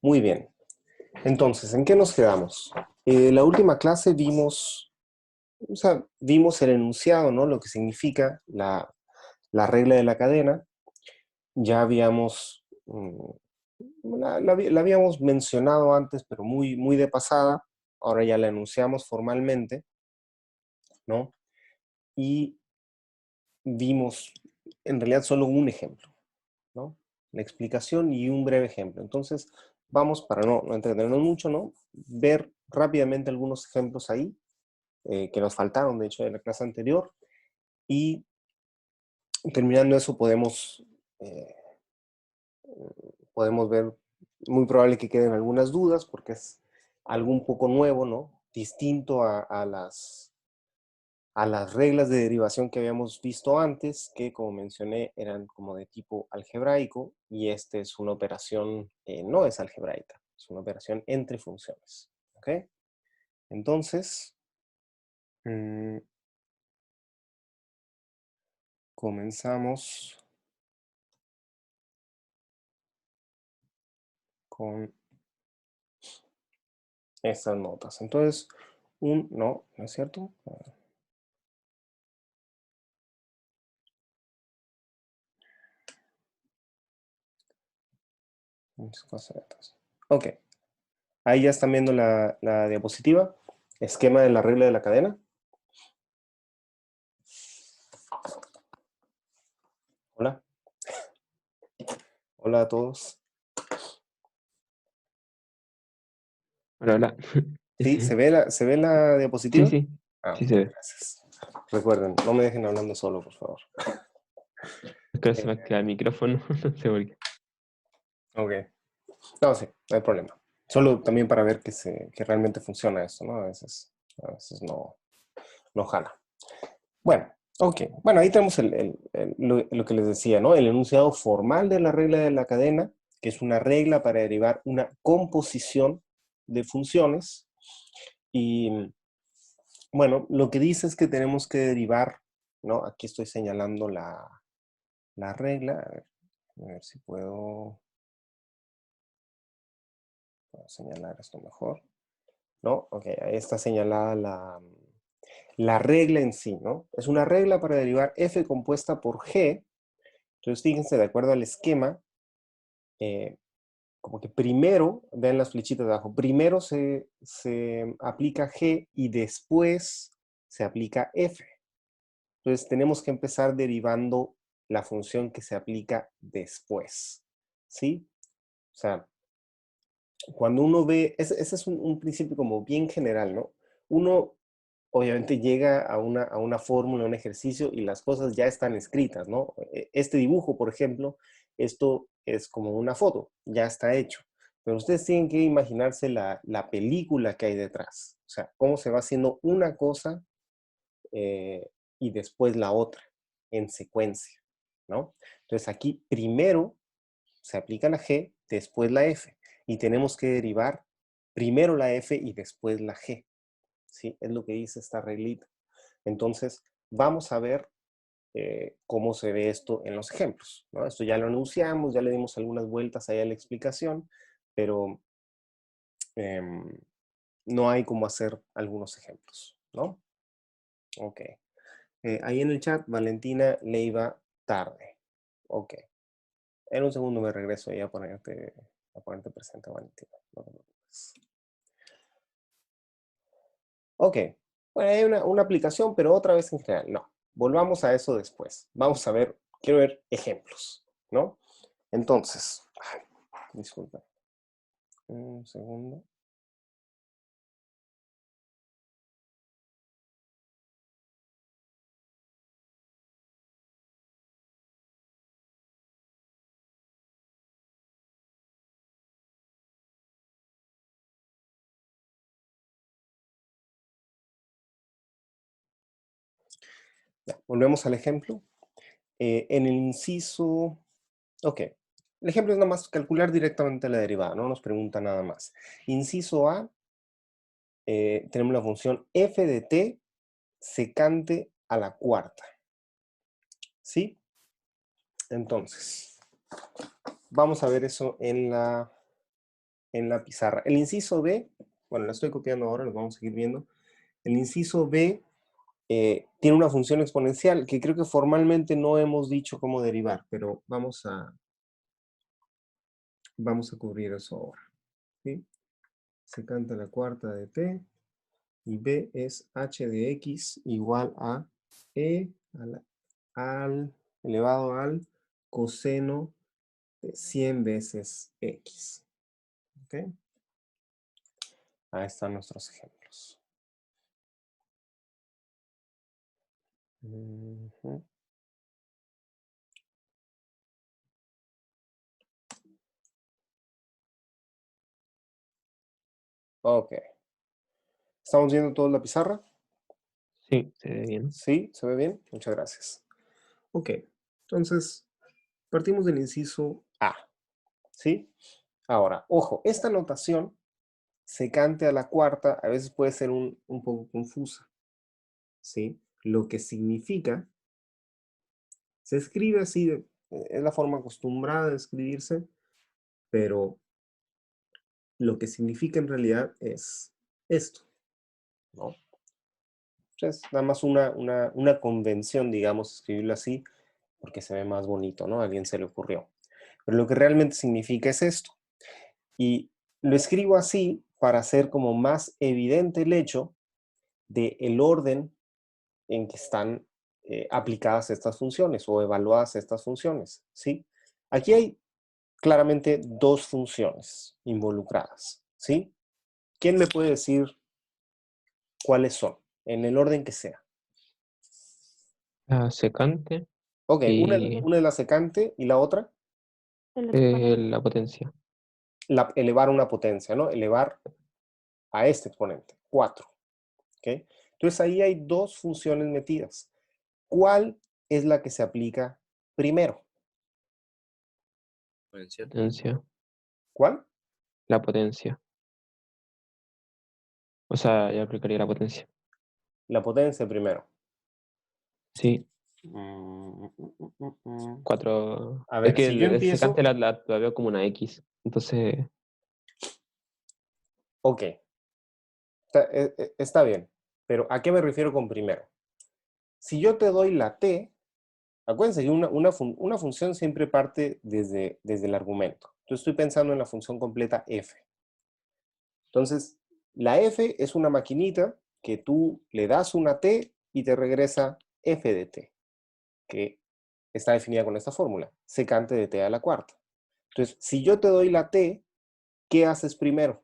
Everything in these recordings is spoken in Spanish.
Muy bien. Entonces, ¿en qué nos quedamos? La última clase vimos el enunciado, ¿no? Lo que significa la regla de la cadena. Ya habíamos, la habíamos mencionado antes, pero muy, muy de pasada. Ahora ya la enunciamos formalmente, ¿no? Y vimos, en realidad, solo un ejemplo, ¿no? La explicación y un breve ejemplo. Entonces, vamos, para no entretenernos mucho, ¿no? Ver rápidamente algunos ejemplos ahí, que nos faltaron, de hecho, de la clase anterior, y terminando eso eh, podemos ver, muy probable que queden algunas dudas, porque es algo un poco nuevo, ¿no? Distinto a las reglas de derivación que habíamos visto antes, que como mencioné eran como de tipo algebraico, y este es una operación que no es algebraica, es una operación entre funciones. ¿Ok? Entonces, mmm, comenzamos con estas notas. Entonces, no, ¿no es cierto? Ok, ahí ya están viendo la diapositiva. Esquema de la regla de la cadena. Hola. Hola a todos. Hola, hola. ¿Sí? Sí, Se ve la sí, diapositiva? sí, Ah, sí ok, se ve. gracias. Recuerden, no me dejen hablando solo, por favor. Es que se me Eh, activa el micrófono, no sé por qué. ok. No, sí, no hay problema. Solo también para ver que realmente funciona esto, ¿no? A veces no jala. Bueno, ok. Bueno, ahí tenemos lo que les decía, ¿no? El enunciado formal de la regla de la cadena, que es una regla para derivar una composición de funciones. Y bueno, lo que dice es que tenemos que derivar, ¿no? Aquí estoy señalando la regla. A ver si puedo señalar esto mejor, ¿no? Ok, ahí está señalada la regla en sí, ¿no? Es una regla para derivar f compuesta por g. Entonces, fíjense, de acuerdo al esquema, eh, como que primero, vean las flechitas de abajo, primero se aplica g y después se aplica f. Entonces, tenemos que empezar derivando la función que se aplica después, ¿sí? O sea, cuando uno ve, ese es un principio como bien general, ¿no? Uno obviamente llega a una fórmula, a un ejercicio y las cosas ya están escritas, ¿no? Este dibujo, por ejemplo, esto es como una foto, ya está hecho. Pero ustedes tienen que imaginarse la película que hay detrás. O sea, cómo se va haciendo una cosa y después la otra, en secuencia, ¿no? Entonces aquí primero se aplica la G, después la F, y tenemos que derivar primero la F y después la G, ¿sí? Es lo que dice esta reglita. Entonces, vamos a ver cómo se ve esto en los ejemplos, ¿no? Esto ya lo anunciamos, ya le dimos algunas vueltas ahí a la explicación, pero eh, no hay cómo hacer algunos ejemplos, ¿no? Ok. Ahí en el chat, Valentina Leiva Tarde. Ok. En un segundo me regreso ahí a ponerte presente, Valentina. No te preocupes. Ok. Bueno, hay una aplicación, pero otra vez en general. No. Volvamos a eso después. Vamos a ver, quiero ver ejemplos, ¿no? Entonces, ay, disculpa. Un segundo. Ya, volvemos al ejemplo. En el inciso, ok. El ejemplo es nada más calcular directamente la derivada, no nos pregunta nada más. Inciso A, tenemos la función f de t secante a la cuarta. ¿Sí? Entonces, vamos a ver eso en la en la pizarra. El inciso B, bueno, la estoy copiando ahora, lo vamos a seguir viendo. El inciso B tiene una función exponencial que creo que formalmente no hemos dicho cómo derivar, pero vamos a cubrir eso ahora. ¿Sí? Secante a la cuarta de t, y b es h de x igual a e al elevado al coseno de 100 veces x. ¿Ok? Ahí están nuestros ejemplos. Ok. ¿Estamos viendo toda la pizarra? Sí, se ve bien. Sí, ¿se ve bien? Muchas gracias. Ok, entonces partimos del inciso A. ¿Sí? Ahora, ojo, esta notación secante a la cuarta a veces puede ser un poco confusa. ¿Sí? Lo que significa, se escribe así, es la forma acostumbrada de escribirse, pero lo que significa en realidad es esto, ¿no? Es nada más una convención, digamos, escribirlo así, porque se ve más bonito, ¿no? A alguien se le ocurrió. Pero lo que realmente significa es esto. Y lo escribo así para hacer como más evidente el hecho de el orden en que están aplicadas estas funciones o evaluadas estas funciones, ¿sí? Aquí hay claramente dos funciones involucradas, ¿sí? ¿Quién me puede decir cuáles son? En el orden que sea. La secante Ok, y una es la secante y la otra, la potencia. elevar una potencia, ¿no? Elevar a este exponente, 4. ¿Ok? Entonces ahí hay dos funciones metidas. ¿Cuál es la que se aplica primero? Potencia. ¿Cuál? La potencia. O sea, ya aplicaría la potencia. La potencia primero. Sí, Mm, mm, mm, mm. 4. A Es ver, que si yo el secante empiezo, la veo como una X. Entonces, ok, está bien, pero ¿a qué me refiero con primero? Si yo te doy la t, acuérdense que una función siempre parte desde el argumento. Yo estoy pensando en la función completa f. Entonces, la f es una maquinita que tú le das una t y te regresa f de t, que está definida con esta fórmula, secante de t a la cuarta. Entonces, si yo te doy la t, ¿qué haces primero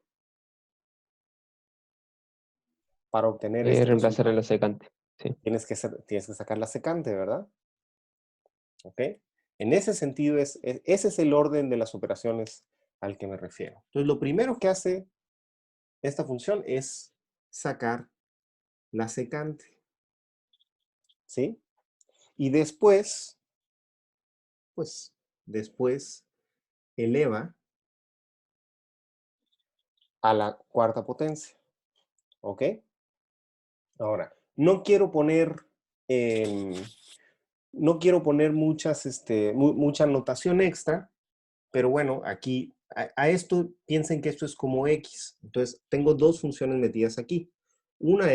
para obtener este reemplazar en resultado? la secante. Sí. Tienes que sacar la secante, ¿verdad? ¿Ok? En ese sentido, ese es el orden de las operaciones al que me refiero. Entonces, lo primero que hace esta función es sacar la secante, ¿sí? Y después, pues, después eleva a la cuarta potencia, ¿ok? Ahora, no quiero poner, em, no quiero poner mucha notación extra, pero bueno, aquí, a esto, piensen que esto es como x. Entonces, tengo dos funciones metidas aquí. Una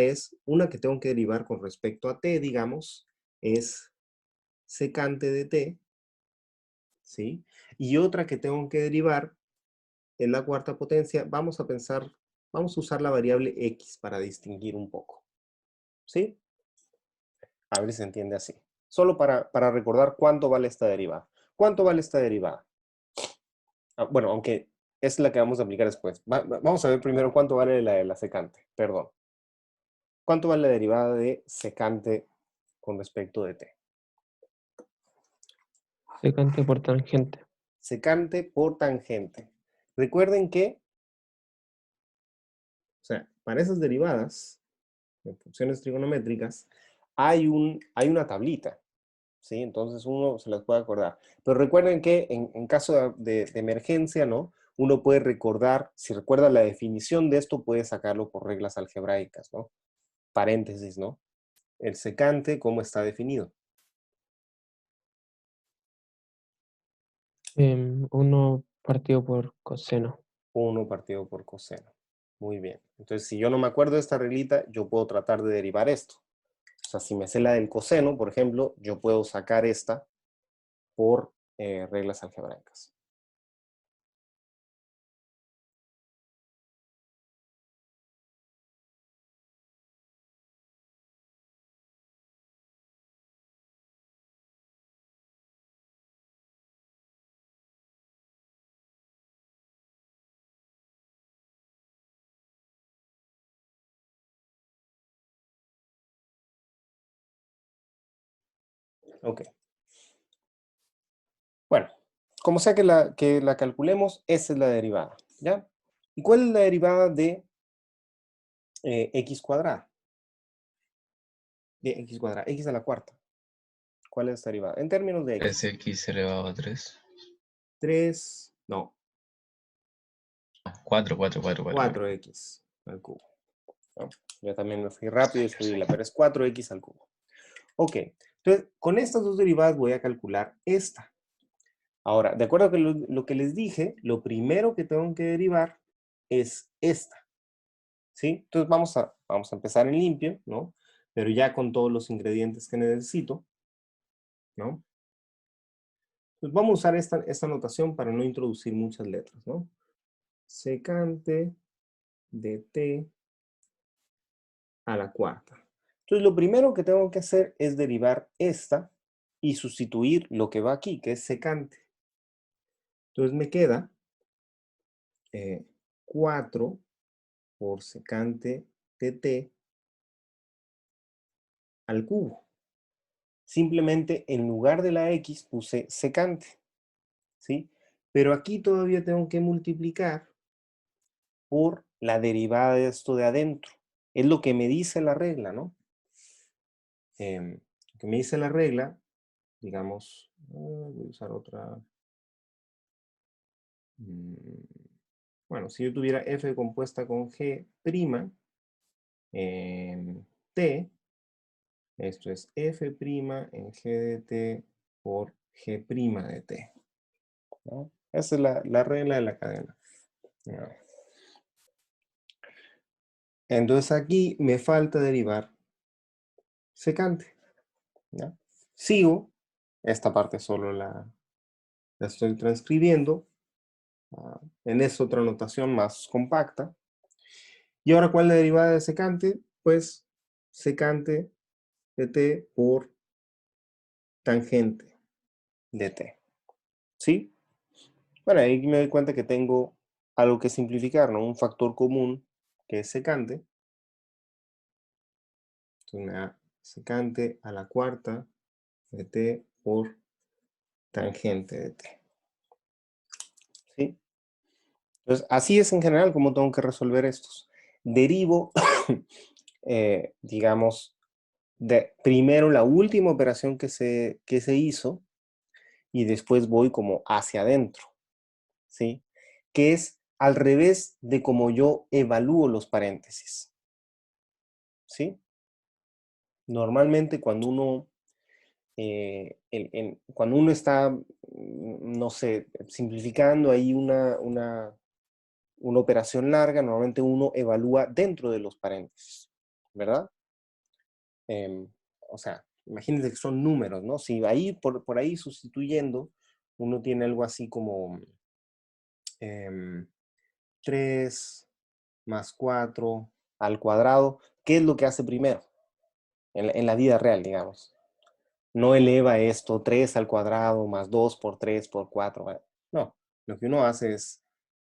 que tengo que derivar con respecto a t, digamos, es secante de t, ¿sí? Y otra que tengo que derivar es la cuarta potencia. Vamos a usar la variable x para distinguir un poco, ¿sí? A ver si se entiende así. Solo para recordar cuánto vale esta derivada. ¿Cuánto vale esta derivada? Bueno, aunque es la que vamos a aplicar después. Vamos a ver primero cuánto vale la de la secante. Perdón. ¿Cuánto vale la derivada de secante con respecto de t? Secante por tangente. Secante por tangente. Recuerden que, o sea, para esas derivadas, en funciones trigonométricas, hay una tablita, ¿sí? Entonces uno se las puede acordar. Pero recuerden que en caso de emergencia, ¿no? Uno puede recordar, si recuerda la definición de esto, puede sacarlo por reglas algebraicas, ¿no? Paréntesis, ¿no? El secante, ¿cómo está definido? 1 partido por coseno. 1 partido por coseno. Muy bien. Entonces, si yo no me acuerdo de esta reglita, yo puedo tratar de derivar esto. O sea, si me sé la del coseno, por ejemplo, yo puedo sacar esta por reglas algebraicas. Ok. Bueno, como sea que la calculemos, esa es la derivada, ¿ya? ¿Y cuál es la derivada de x cuadrada? De x cuadrada, x a la cuarta. ¿Cuál es esta derivada? En términos de x. 3x elevado a 3. 3, no, 4, 4, 4, 4. 4x al cubo. ¿No? Yo también me fui rápido y escribíla, pero es 4x al cubo. Ok, entonces con estas dos derivadas voy a calcular esta. Ahora, de acuerdo con lo que les dije, lo primero que tengo que derivar es esta. ¿Sí? Entonces vamos a empezar en limpio, ¿no? Pero ya con todos los ingredientes que necesito, ¿no? Pues vamos a usar esta notación para no introducir muchas letras, ¿no? Secante de t a la cuarta. Entonces lo primero que tengo que hacer es derivar esta y sustituir lo que va aquí, que es secante. Entonces me queda 4 por secante de t al cubo. Simplemente en lugar de la x puse secante, ¿sí? Pero aquí todavía tengo que multiplicar por la derivada de esto de adentro. Es lo que me dice la regla, ¿no? Lo que me dice la regla, digamos, voy a usar otra. Bueno, si yo tuviera f compuesta con g', t, esto es f' en g de t por g' de t. ¿No? Esa es la regla de la cadena. ¿No? Entonces aquí me falta derivar secante. ¿Ya? Sigo, esta parte solo la estoy transcribiendo en esta otra notación más compacta. Y ahora, ¿cuál es la derivada de secante? Pues secante de t por tangente de t. ¿Sí? Bueno, ahí me doy cuenta que tengo algo que simplificar, ¿no? Un factor común que es secante. Entonces me da secante a la cuarta de t por tangente de t. ¿Sí? Entonces, así es en general como tengo que resolver estos. Derivo, digamos, primero la última operación que se hizo y después voy como hacia adentro, ¿sí? Que es al revés de como yo evalúo los paréntesis, ¿sí? Normalmente cuando uno, cuando uno está, no sé, simplificando ahí una operación larga, normalmente uno evalúa dentro de los paréntesis, ¿verdad? O sea, imagínense que son números, ¿no? Si ahí, por ahí sustituyendo, uno tiene algo así como 3 más 4 al cuadrado, ¿qué es lo que hace primero? En la vida real, digamos. No eleva esto 3 al cuadrado más 2 por 3 por 4. No, lo que uno hace es,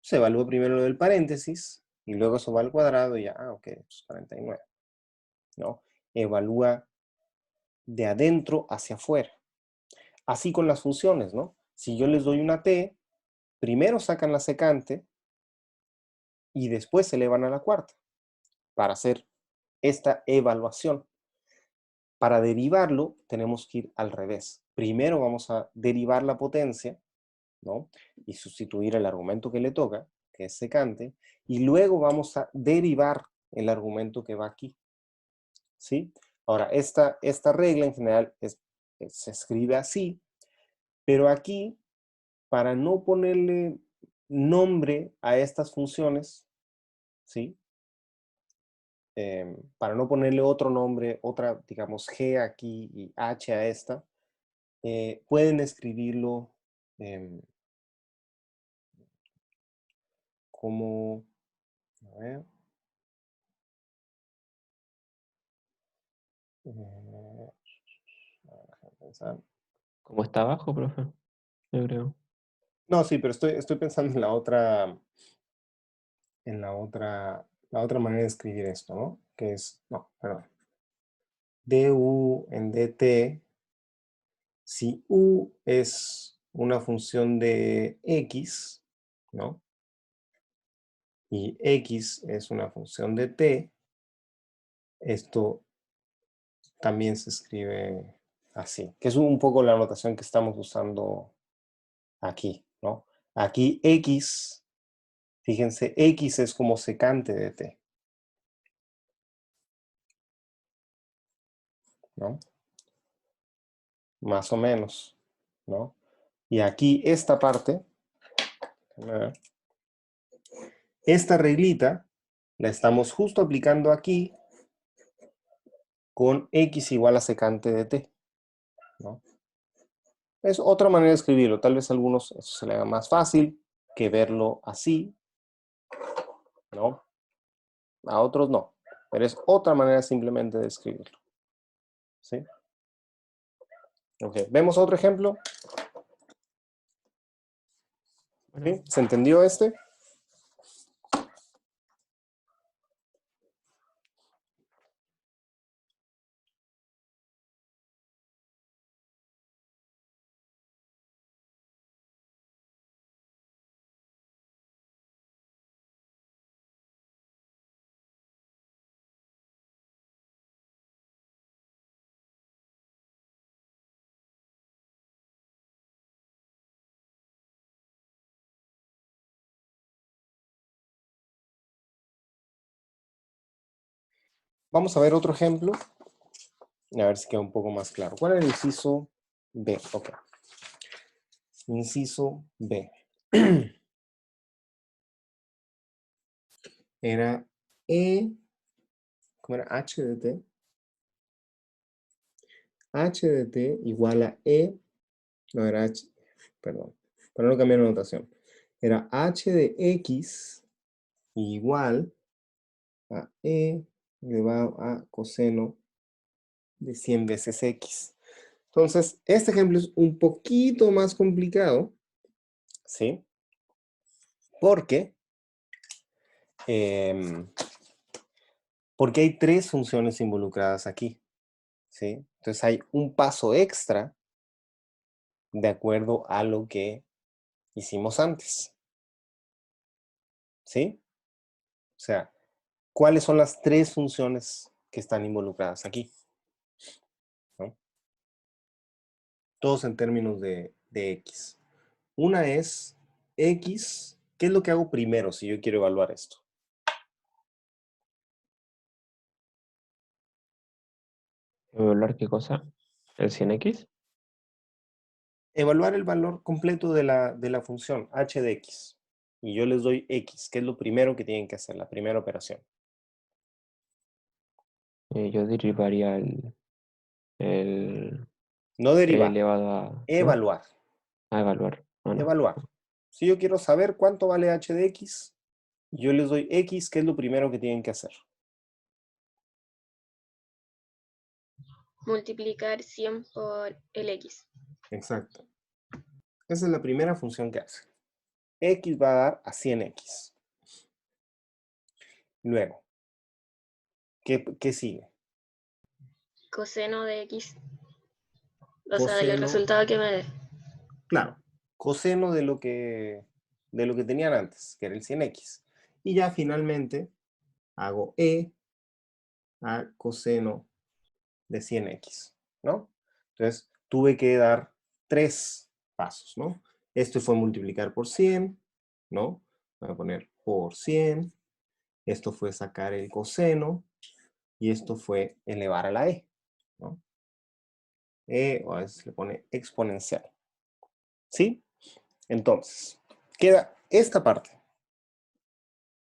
se evalúa primero lo del paréntesis y luego eso va al cuadrado y ya, ok, es 49. ¿No? Evalúa de adentro hacia afuera. Así con las funciones, ¿no? Si yo les doy una t, primero sacan la secante y después se elevan a la cuarta para hacer esta evaluación. Para derivarlo tenemos que ir al revés. Primero vamos a derivar la potencia, ¿no? Y sustituir el argumento que le toca, que es secante, y luego vamos a derivar el argumento que va aquí, ¿sí? Ahora, esta regla en general se escribe así, pero aquí, para no ponerle nombre a estas funciones, ¿sí? Para no ponerle otro nombre, otra, digamos, G aquí y H a esta, pueden escribirlo como, a ver, déjame pensar. Como está abajo, profe, yo creo. No, sí, pero estoy pensando en la otra manera de escribir esto, ¿no? Que es, no, perdón. du en dt, si u es una función de x, ¿no? Y x es una función de t, esto también se escribe así, que es un poco la notación que estamos usando aquí, ¿no? Aquí x, fíjense, x es como secante de t, ¿no? Más o menos, ¿no? Y aquí esta parte, déjame ver, esta reglita la estamos justo aplicando aquí con x igual a secante de t, ¿no? Es otra manera de escribirlo, tal vez a algunos eso se le haga más fácil que verlo así, ¿no? A otros no, pero es otra manera simplemente de escribirlo, ¿sí? Ok, ¿vemos otro ejemplo? Bueno, ¿Sí? ¿Se entendió este? Vamos a ver otro ejemplo, a ver si queda un poco más claro. ¿Cuál era el inciso B? Ok. Inciso B. Era E, ¿cómo era? H de T. H de T igual a E, no era H, perdón, para no cambiar la notación. Era H de X igual a E elevado a coseno de 100 veces X. Entonces, este ejemplo es un poquito más complicado, ¿sí? Porque, em, porque hay tres funciones involucradas aquí, ¿sí? Entonces hay un paso extra de acuerdo a lo que hicimos antes, ¿sí? O sea, ¿cuáles son las tres funciones que están involucradas aquí? ¿No? Todos en términos de X. Una es X, ¿qué es lo que hago primero si yo quiero evaluar esto? ¿evaluar qué cosa? ¿El 100x? Evaluar el valor completo de la función h de x. Y yo les doy x, que es lo primero que tienen que hacer, la primera operación. Yo derivaría el No e derivar, elevado a... ¿No? evaluar. A evaluar. No, no. Evaluar. Si yo quiero saber cuánto vale h de x, yo les doy x, que es lo primero que tienen que hacer. Multiplicar 100 por el x. Exacto. Esa es la primera función que hace. X va a dar a 100x. Luego, ¿qué sigue? Coseno de x. O sea, del Coseno, resultado que me dé. claro, coseno de lo que tenían antes, que era el 100x. Y ya finalmente hago e a coseno de 100x, ¿no? Entonces, tuve que dar tres pasos, ¿no? Esto fue multiplicar por 100, ¿no? Voy a poner por 100. Esto fue sacar el coseno. Y esto fue elevar a la e, ¿no? O a veces le pone exponencial. ¿Sí? Entonces, queda esta parte.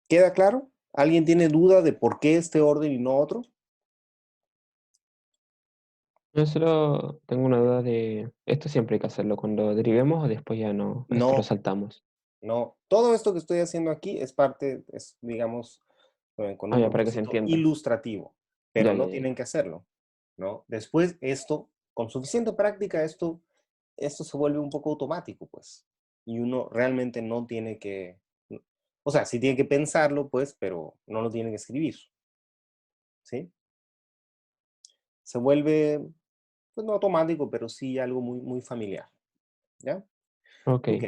¿Queda claro? ¿Alguien tiene duda de por qué este orden y no otro? Yo solo tengo una duda de, ¿esto siempre hay que hacerlo cuando derivemos o después ya no? Esto lo No, saltamos. no. Todo esto que estoy haciendo aquí es parte, es, digamos, con Ah, un ya, para que se propósito entienda. ilustrativo, pero Ya, no ya, ya. tienen que hacerlo, ¿no? Después esto, con suficiente práctica, esto se vuelve un poco automático, pues. Y uno realmente no tiene que, o sea, sí tiene que pensarlo, pues, pero no lo tiene que escribir, ¿sí? Se vuelve, pues no automático, pero sí algo muy, muy familiar, ¿ya? Ok. Ok,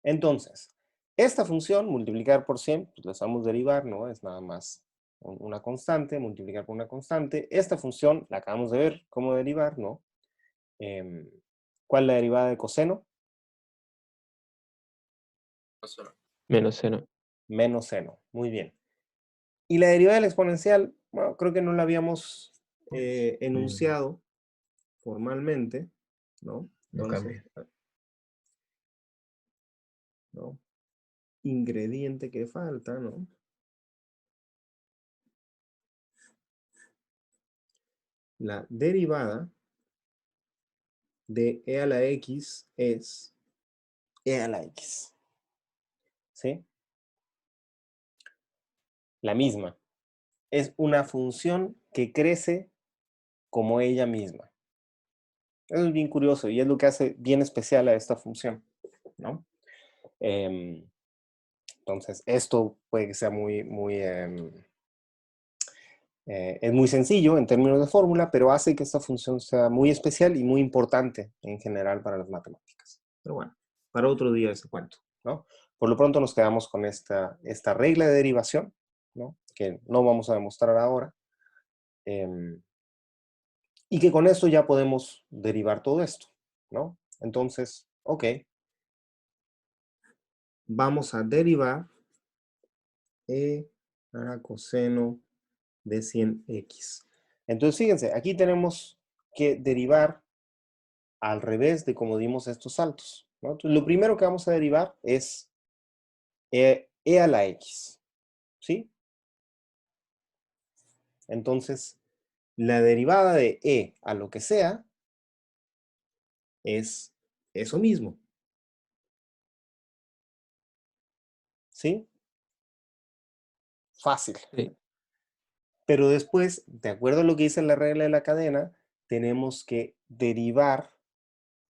entonces, esta función, multiplicar por 100, pues la sabemos derivar, ¿no? Es nada más una constante, multiplicar por una constante. Esta función, la acabamos de ver cómo derivar, ¿no? Em, ¿Cuál es la derivada de coseno? Menos seno. Menos seno, muy bien. Y la derivada del exponencial, bueno, creo que no la habíamos enunciado formalmente, ¿no? No Entonces, cambia. ¿no? Ingrediente que falta, ¿no? La derivada de e a la x es e a la x, ¿sí? La misma. Es una función que crece como ella misma. Eso es bien curioso y es lo que hace bien especial a esta función, ¿no? Entonces, esto puede que sea es muy sencillo en términos de fórmula, pero hace que esta función sea muy especial y muy importante en general para las matemáticas. Pero bueno, para otro día ese cuento, ¿no? Por lo pronto nos quedamos con esta regla de derivación, ¿no? Que no vamos a demostrar ahora. Y que con esto ya podemos derivar todo esto, ¿no? Entonces, ok, vamos a derivar e a la coseno de 100x. Entonces, fíjense, aquí tenemos que derivar al revés de como dimos estos saltos, ¿no? Entonces, lo primero que vamos a derivar es e a la x, ¿sí? Entonces, la derivada de e a lo que sea es eso mismo, ¿sí? Fácil. Sí. Pero después, de acuerdo a lo que dice la regla de la cadena, tenemos que derivar,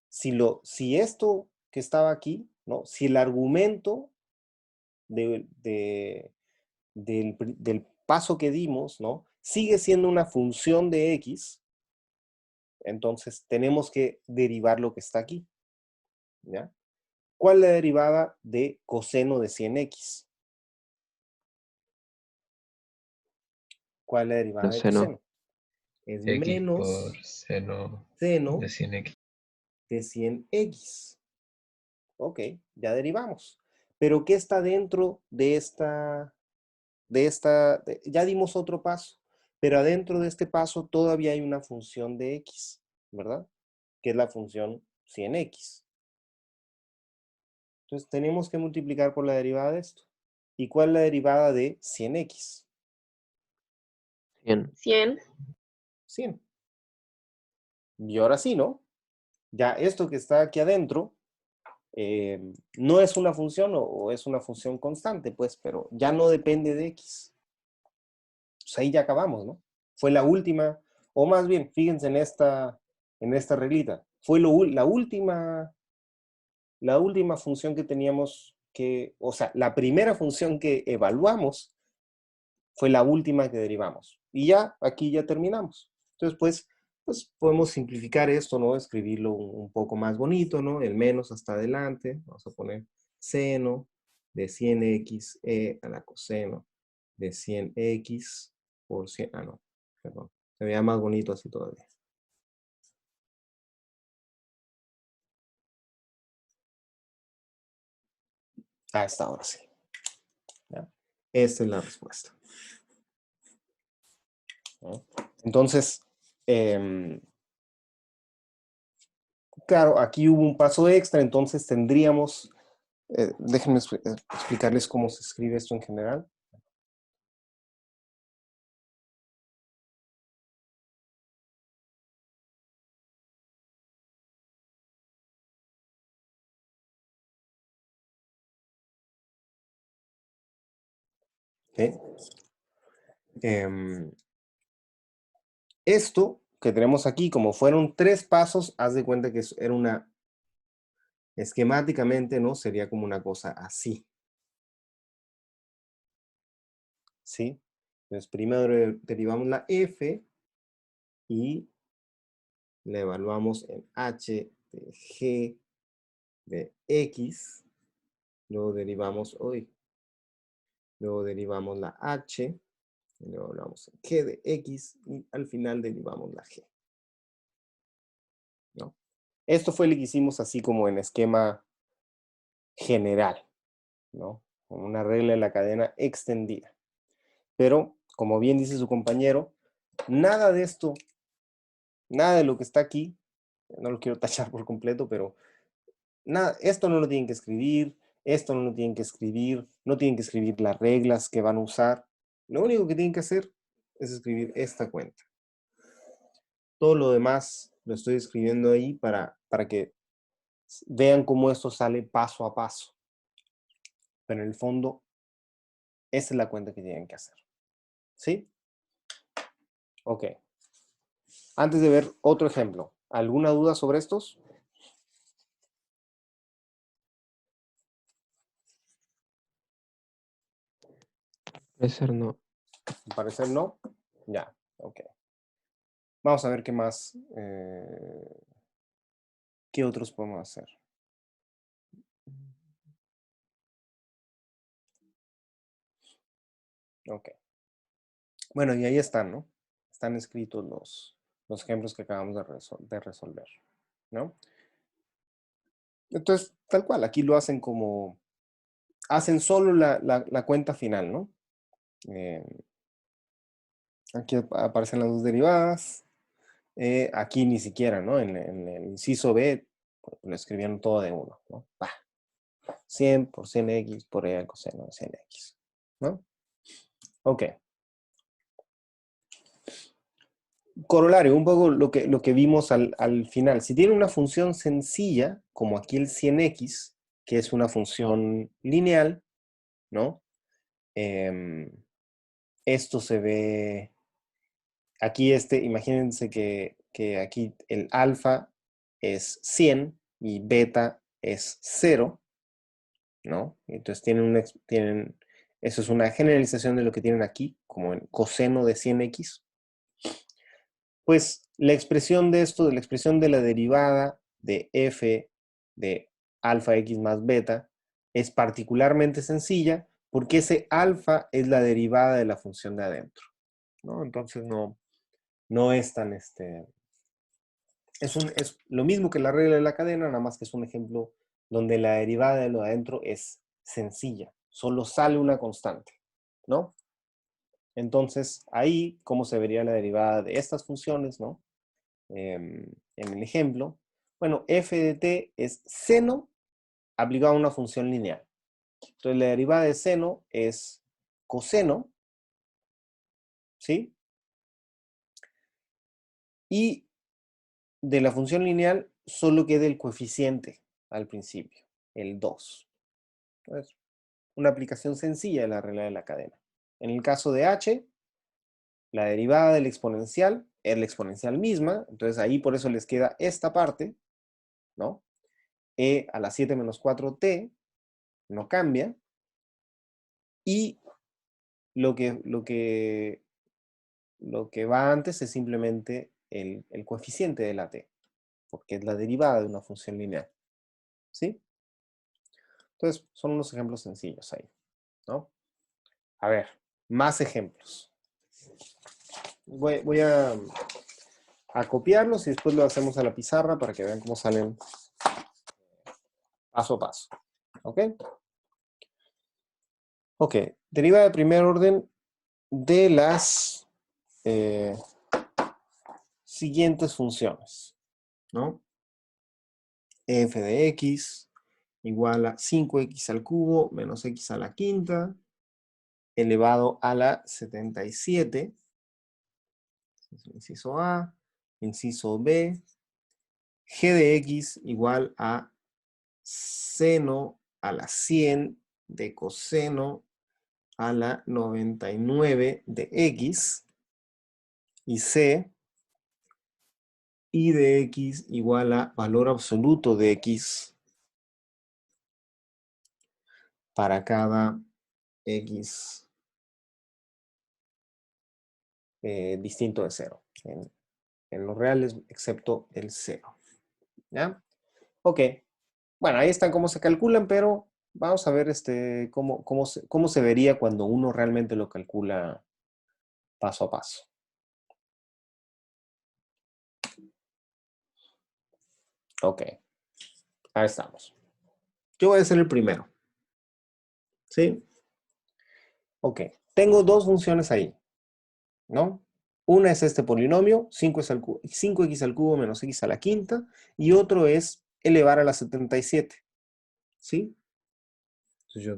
si esto que estaba aquí, ¿no? Si el argumento del paso que dimos, ¿no? Sigue siendo una función de x, entonces tenemos que derivar lo que está aquí, ¿ya? ¿Cuál es la derivada de coseno de 100x? ¿Cuál es la derivada Menos de seno. coseno? Es X por menos seno seno de 100x. de 100x. Ok, ya derivamos. Pero ¿qué está dentro ya dimos otro paso, pero adentro de este paso todavía hay una función de x, ¿verdad? Que es la función 100x. Entonces tenemos que multiplicar por la derivada de esto. ¿Y cuál es la derivada de 100x? 100. 100. 100. Y ahora sí, ¿no? Ya esto que está aquí adentro no es una función o es una función constante, pues, pero ya no depende de x. Pues ahí ya acabamos, ¿no? Fue la última, o más bien, fíjense en esta reglita, fue la última función que teníamos o sea, la primera función que evaluamos fue la última que derivamos. Y ya, aquí ya terminamos. Entonces, pues podemos simplificar esto, ¿no? Escribirlo un poco más bonito, ¿no? El menos hasta adelante. Vamos a poner seno de 100x e a la coseno de 100x por 100. Ah, no, perdón. Se veía más bonito así todavía. A esta hora sí. ¿Ya? Esta es la respuesta. ¿No? Entonces, claro, aquí hubo un paso extra, entonces tendríamos Déjenme explicarles cómo se escribe esto en general. ¿Sí? Esto que tenemos aquí, como fueron 3 pasos, haz de cuenta que era una, esquemáticamente, ¿no? Sería como una cosa así. ¿Sí? Entonces, primero derivamos la f y la evaluamos en h de g de x. Luego derivamos, luego derivamos la h, y luego evaluamos en g de x, y al final derivamos la g. ¿No? Esto fue lo que hicimos así como en esquema general, ¿no? Con una regla de la cadena extendida. Pero, como bien dice su compañero, nada de esto, nada de lo que está aquí, no lo quiero tachar por completo, pero nada, esto no lo tienen que escribir, esto no lo tienen que escribir, no tienen que escribir las reglas que van a usar. Lo único que tienen que hacer es escribir esta cuenta. Todo lo demás lo estoy escribiendo ahí para que vean cómo esto sale paso a paso. Pero en el fondo, esa es la cuenta que tienen que hacer. ¿Sí? Ok. Antes de ver otro ejemplo, ¿alguna duda sobre estos? Puede ser no. Al parecer no. Ya, ok. Vamos a ver qué más, qué otros podemos hacer. Ok. Bueno, y ahí están, ¿no? Están escritos los ejemplos que acabamos de resolver, ¿no? Entonces, tal cual, aquí lo hacen como, hacen solo la cuenta final, ¿no? Aquí aparecen las dos derivadas. Aquí ni siquiera, ¿no? En el inciso B, lo escribieron todo de uno, ¿no? 100 por 100x por e al coseno de 100x, ¿no? Ok. Corolario, un poco lo que vimos al final. Si tiene una función sencilla, como aquí el 100x, que es una función lineal, ¿no? Esto se ve, aquí imagínense que aquí el alfa es 100 y beta es 0, ¿no? Entonces eso es una generalización de lo que tienen aquí, como en coseno de 100x. Pues la expresión de esto, de la expresión de la derivada de f de alfa x más beta, es particularmente sencilla porque ese alfa es la derivada de la función de adentro, ¿no? Entonces no es tan, es lo mismo que la regla de la cadena, nada más que es un ejemplo donde la derivada de lo de adentro es sencilla, solo sale una constante, ¿no? Entonces, ahí, ¿cómo se vería la derivada de estas funciones, ¿no? En el ejemplo, bueno, f de t es seno aplicado a una función lineal. Entonces, la derivada de seno es coseno, ¿sí? Y de la función lineal solo queda el coeficiente al principio, el 2. Entonces, una aplicación sencilla de la regla de la cadena. En el caso de h, la derivada del exponencial es la exponencial misma, entonces ahí por eso les queda esta parte, ¿no? E a la 7 menos 4t no cambia, y lo que va antes es simplemente el coeficiente de la t, porque es la derivada de una función lineal, ¿sí? Entonces, son unos ejemplos sencillos ahí, ¿no? A ver, más ejemplos. Voy a copiarlos y después lo hacemos a la pizarra para que vean cómo salen paso a paso, ¿ok? Ok, derivada de primer orden de las siguientes funciones, ¿no? F de x igual a 5x al cubo menos x a la quinta elevado a la 77. Inciso A, inciso B, g de x igual a seno a la 100 de coseno a la 99 de x, y c, y de x igual a valor absoluto de x para cada x distinto de 0. En los reales, excepto el 0. ¿Ya? Ok. Bueno, ahí están cómo se calculan, pero vamos a ver cómo se vería cuando uno realmente lo calcula paso a paso. Ok. Ahí estamos. Yo voy a hacer el primero. ¿Sí? Ok. Tengo dos funciones ahí, ¿no? Una es este polinomio, 5x al cubo menos x a la quinta, y otro es elevar a la 77. ¿Sí? Entonces yo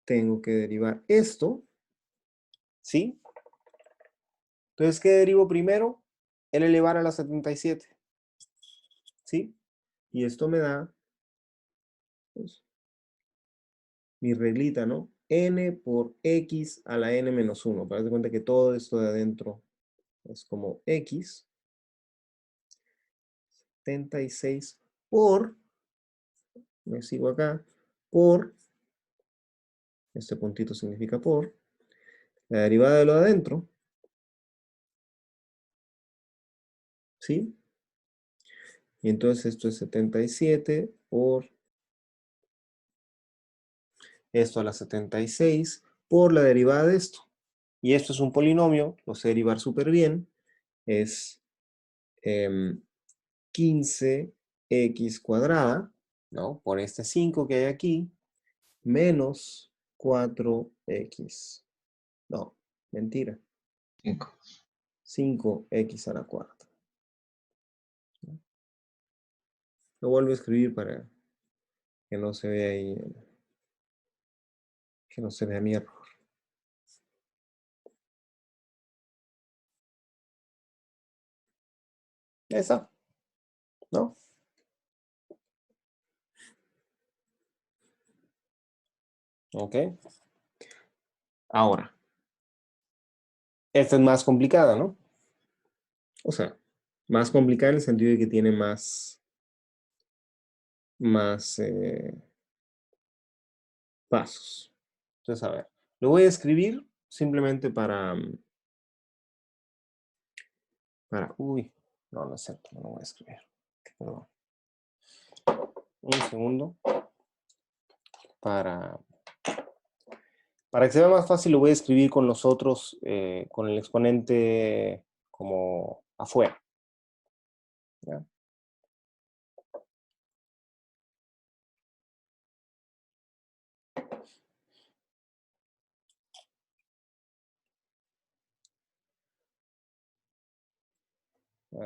tengo que derivar esto. ¿Sí? Entonces, ¿qué derivo primero? El elevar a la 77. ¿Sí? Y esto me da, pues, mi reglita, ¿no? N por x a la n menos 1. Para darse cuenta que todo esto de adentro es como x. 76 por, me sigo acá, por, este puntito significa por, la derivada de lo de adentro. ¿Sí? Y entonces esto es 77 por esto a la 76 por la derivada de esto. Y esto es un polinomio, lo sé derivar súper bien. Es 15x cuadrada, ¿no? Por este 5 que hay aquí, menos 4x. No, mentira. 5. 5x a la cuarta. Lo vuelvo a escribir para que no se vea ahí, que no se vea mi error. Esa, ¿no? Ok. Ahora, esta es más complicada, ¿no? O sea, más complicada en el sentido de que tiene más pasos. Entonces, a ver, lo voy a escribir simplemente uy, no es cierto, no lo voy a escribir. Perdón. Un segundo. Para que sea más fácil, lo voy a escribir con los otros, con el exponente como afuera. ¿Ya?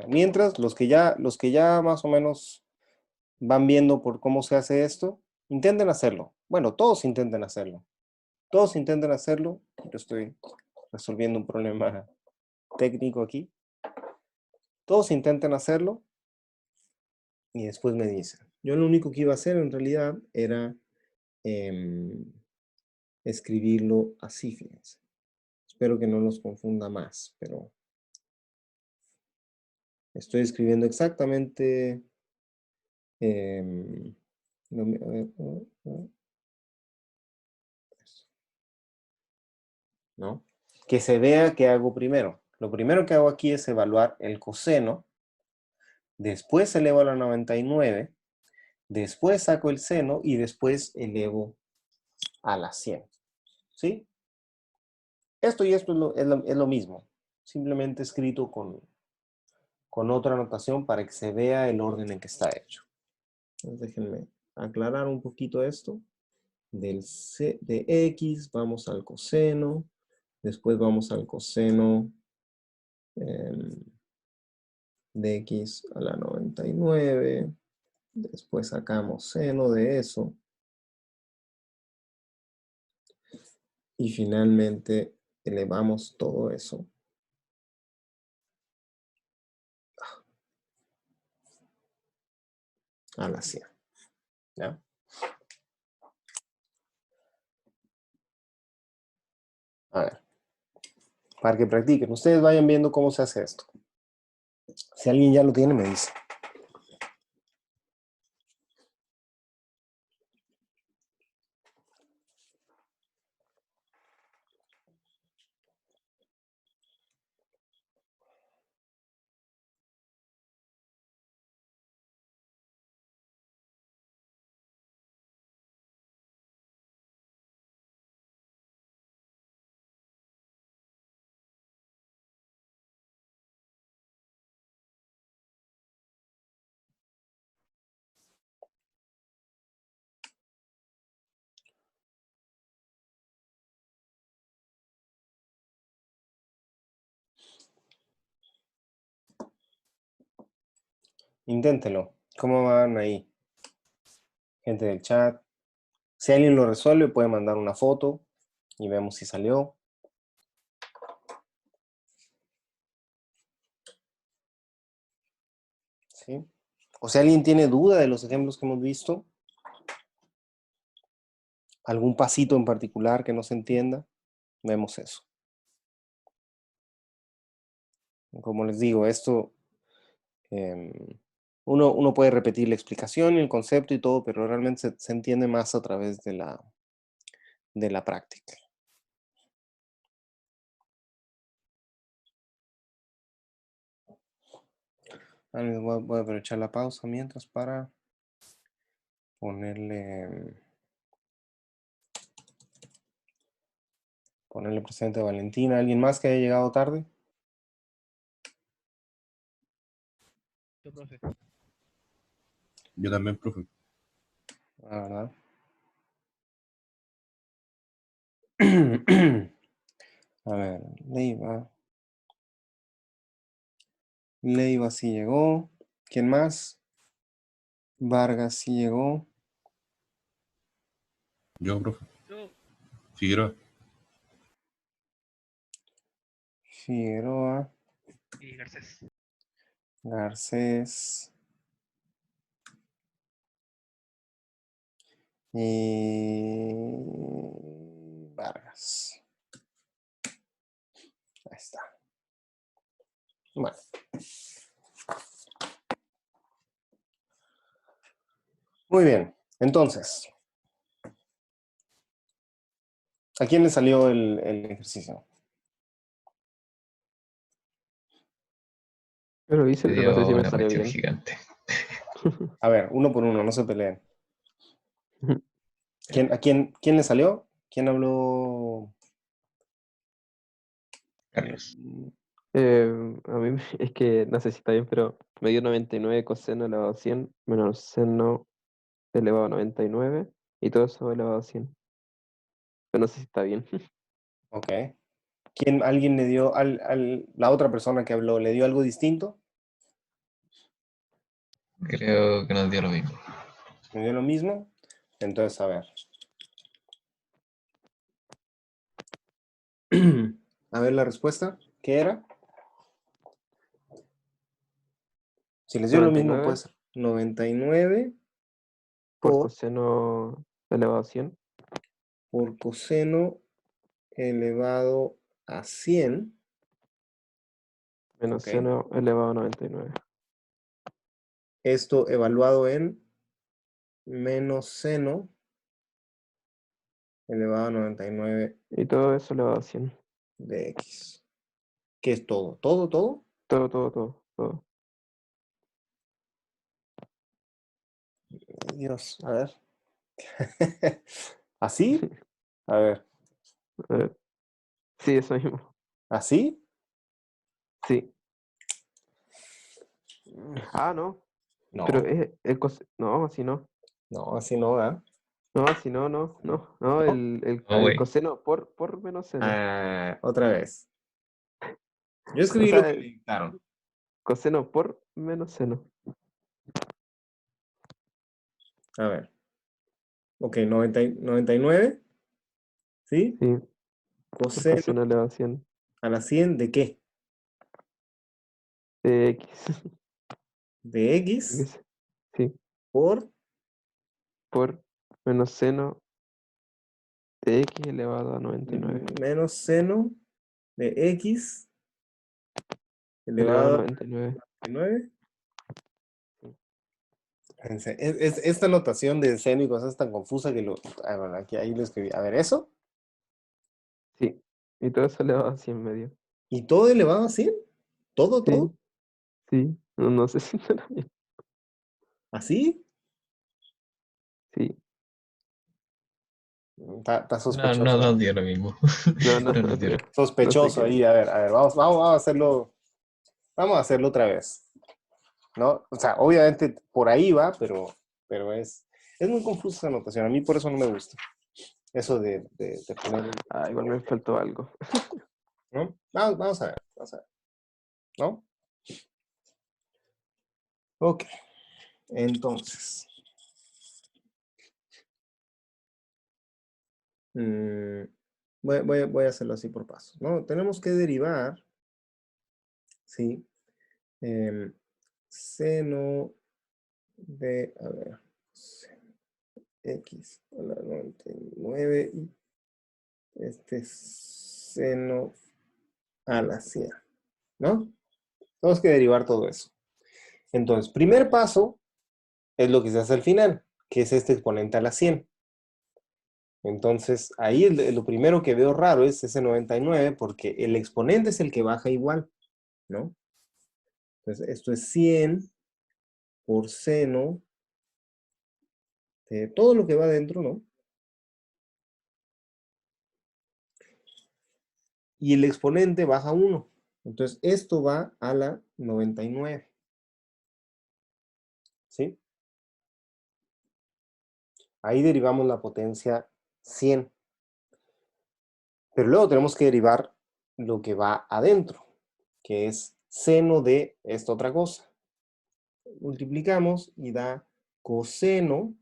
Mientras, los que ya más o menos van viendo por cómo se hace esto, intenten hacerlo. Bueno, todos intenten hacerlo. Todos intenten hacerlo. Yo estoy resolviendo un problema técnico aquí. Todos intenten hacerlo y después me dicen. Yo lo único que iba a hacer en realidad era escribirlo así, fíjense. Espero que no los confunda más, pero estoy escribiendo exactamente ¿no? Que se vea qué hago primero. Lo primero que hago aquí es evaluar el coseno, después elevo a la 99, después saco el seno y después elevo a la 100. ¿Sí? Esto y esto es lo mismo, simplemente escrito con otra notación para que se vea el orden en que está hecho. Entonces déjenme aclarar un poquito esto. De x vamos al coseno, después vamos al coseno de x a la 99. Después sacamos seno de eso. Y finalmente elevamos todo eso a la 100. ¿Ya? A ver, para que practiquen. Ustedes vayan viendo cómo se hace esto. Si alguien ya lo tiene, me dice. Inténtelo. ¿Cómo van ahí? Gente del chat. Si alguien lo resuelve, puede mandar una foto y vemos si salió. ¿Sí? O si alguien tiene duda de los ejemplos que hemos visto, algún pasito en particular que no se entienda, vemos eso. Como les digo, esto, uno puede repetir la explicación y el concepto y todo, pero realmente se entiende más a través de la práctica. Voy a aprovechar la pausa mientras para ponerle presente a Valentina. ¿Alguien más que haya llegado tarde? Yo, profe. Yo también, profe. ¿Verdad? A ver, Leiva sí llegó. ¿Quién más? Vargas sí llegó. Yo, profe. Yo. Figueroa. Figueroa. Y Garcés. Garcés. Y Vargas. Ahí está. Bueno. Muy bien. Entonces, ¿a quién le salió el ejercicio? Pero hice, Me pero no sé si dio me una salió cuestión bien. gigante. A ver, uno por uno, no se peleen. ¿Quién le salió? ¿Quién habló? Carlos. A mí es que no sé si está bien, pero me dio 99 coseno elevado a 100 menos seno elevado a 99 y todo eso elevado a 100. Pero no sé si está bien. Ok. ¿Alguien le dio, la otra persona que habló, le dio algo distinto? Creo que nos dio lo mismo. ¿Me dio lo mismo? Entonces, a ver. A ver la respuesta. ¿Qué era? Si les dio lo mismo, 99 pues 99 por por coseno elevado a 100 coseno elevado a 100. menos Ok. seno elevado a 99. Esto evaluado en menos seno elevado a 99 Y todo eso elevado a 100. de x. ¿Qué es todo? ¿Todo, todo? Todo. Dios, a ver. ¿Así? A ver. A ver. Sí, eso mismo. ¿Así? Sí. Ah, no. Pero No, es el no, así no. no, así no da. No, así no. No, ¿No? No, el güey. coseno por menos seno. Otra vez. Yo O escribí lo sea, que me dictaron. coseno por menos seno. A ver. Ok, 99. ¿Sí? Sí, por Coseno coseno elevado a 100 a la 100 ¿de qué? de x. De x Sí, por por menos seno de x elevado a 99. menos seno de x Elevado a elevado a 99. 9. Sí. Esta notación de seno y cosas es tan confusa que bueno, aquí ahí lo escribí. A ver, eso. Sí, y todo eso elevado a 100 medio. ¿Y todo elevado a 100? ¿Todo, Sí, todo? sí, no sé si estará bien. ¿Así? Sí, Está No, sospechoso. no nos dio lo mismo. no, no, No no nos dio creo. lo- No sé Sospechoso qué. ahí. A ver, vamos a hacerlo. Vamos a hacerlo otra vez. ¿No? O sea, obviamente por ahí va, pero es muy confusa esa anotación. A mí por eso no me gusta. Eso de poner, Ah, igual me faltó algo. ¿no? Vamos a ver, vamos a ver. ¿No? Ok, entonces. mm, voy a hacerlo así por pasos, ¿no? Tenemos que derivar, ¿sí? Em, seno de, a ver, x a la 99 y este seno a la 100, ¿no? Tenemos que derivar todo eso. Entonces, primer paso es lo que se hace al final, que es este exponente a la 100. Entonces, ahí lo primero que veo raro es ese 99 porque el exponente es el que baja igual, ¿no? Entonces, esto es 100 por seno de todo lo que va adentro, ¿no? Y el exponente baja 1. Entonces, esto va a la 99. ¿Sí? Ahí derivamos la potencia 100. Pero luego tenemos que derivar lo que va adentro, que es seno de esta otra cosa. Multiplicamos y da coseno,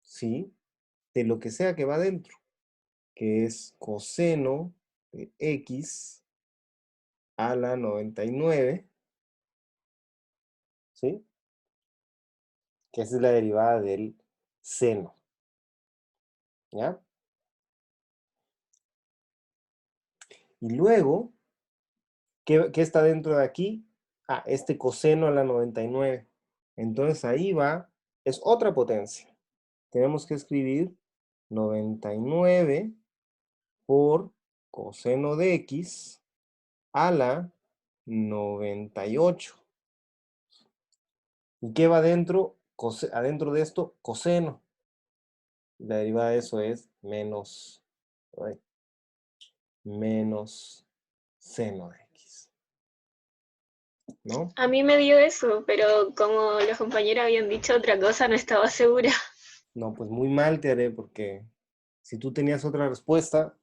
¿sí? De lo que sea que va adentro, que es coseno de x a la 99, ¿sí? Que esa es la derivada del seno, ¿ya? Y luego, ¿qué está dentro de aquí? Ah, este coseno a la 99. Entonces ahí va, es otra potencia. Tenemos que escribir 99 por coseno de x a la 98. ¿Y qué va adentro? Adentro de esto, coseno. La derivada de eso es menos, menos seno de x. ¿No? A mí me dio eso, pero como los compañeros habían dicho otra cosa, no estaba segura. No, pues muy mal te haré porque si tú tenías otra respuesta,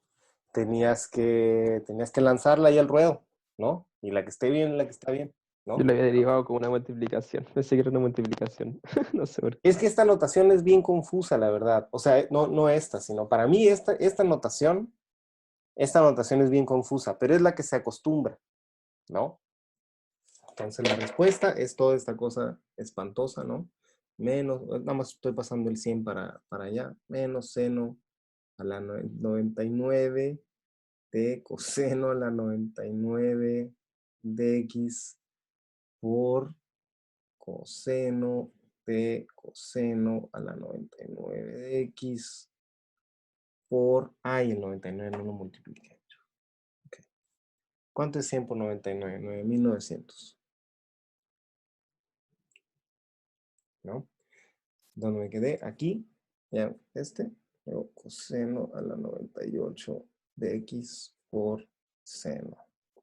tenías que lanzarla ahí al ruedo, ¿no? Y la que esté bien, la que está bien, Yo ¿no? lo había derivado como una multiplicación. Pensé que era una multiplicación. No sé por qué. Es que esta notación es bien confusa, la verdad. O sea, no esta, sino para mí esta notación es bien confusa, pero es la que se acostumbra, ¿no? Entonces la respuesta es toda esta cosa espantosa, ¿no? Menos, nada más estoy pasando el 100 para allá, menos seno a la 99 de coseno a la 99 de x por coseno de coseno a la 99 de x por... Ay, el 99 no lo multipliqué. Okay. ¿Cuánto es 100 por 99? 9900. ¿No? Donde me quedé, aquí, ya, luego coseno a la 98 de x por seno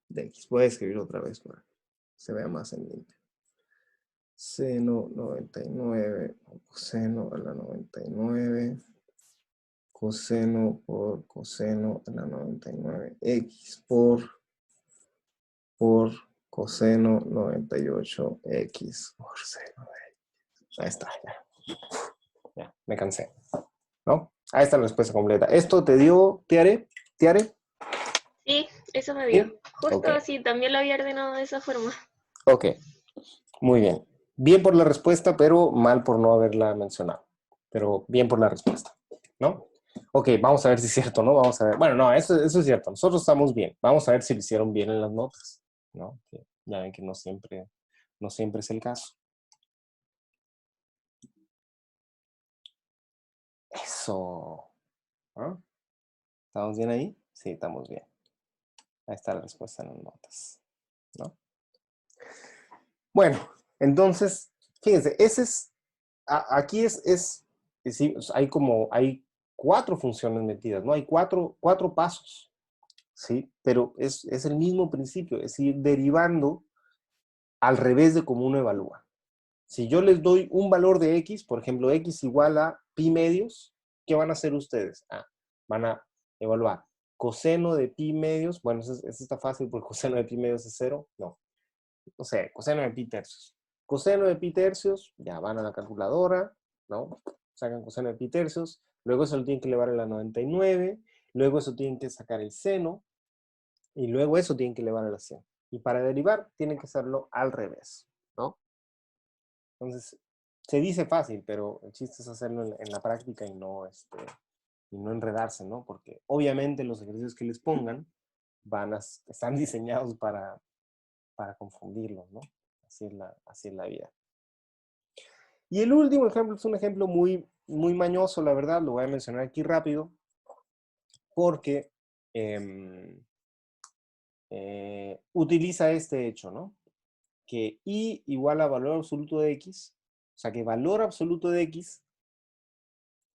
de x. Voy a escribir otra vez para que se vea más en limpio. Seno 99, coseno a la 99, coseno por coseno a la 99, x por coseno 98x por seno de x. Ahí está, ya, me cansé. ¿No? Ahí está la respuesta completa. ¿Esto te dio, Tiare? Sí, eso me dio. ¿Sí? Justo Ok. así, también lo había ordenado de esa forma. Ok, muy bien. Bien por la respuesta, pero mal por no haberla mencionado. Pero bien por la respuesta, ¿no? Ok, vamos a ver si es cierto, ¿no? Vamos a ver. Bueno, no, eso es cierto. Nosotros estamos bien. Vamos a ver si lo hicieron bien en las notas, ¿no? Que ya ven que no siempre es el caso. Eso. ¿Ah? ¿Estamos bien ahí? Sí, estamos bien. Ahí está la respuesta en las notas, ¿no? Bueno, entonces, fíjense, aquí sí, hay 4 funciones metidas, ¿no? Hay cuatro pasos, ¿sí? Pero es el mismo principio, es ir derivando al revés de cómo uno evalúa. Si yo les doy un valor de x, por ejemplo, x igual a pi medios, ¿qué van a hacer ustedes? Van a evaluar coseno de pi medios, bueno, eso está fácil porque coseno de pi medios es 0, no sé, coseno de pi tercios. Coseno de pi tercios, ya van a la calculadora, ¿no? Sacan coseno de pi tercios, luego eso lo tienen que elevar a la 99, luego eso tienen que sacar el seno, y luego eso tienen que elevar a la 100. Y para derivar, tienen que hacerlo al revés, ¿no? Entonces, se dice fácil, pero el chiste es hacerlo en la práctica y no enredarse, ¿no? Porque obviamente los ejercicios que les pongan están diseñados para confundirlos, ¿no? Así es la vida. Y el último ejemplo es un ejemplo muy, muy mañoso, la verdad, lo voy a mencionar aquí rápido, porque utiliza este hecho, ¿no? Que y igual a valor absoluto de x, o sea que valor absoluto de x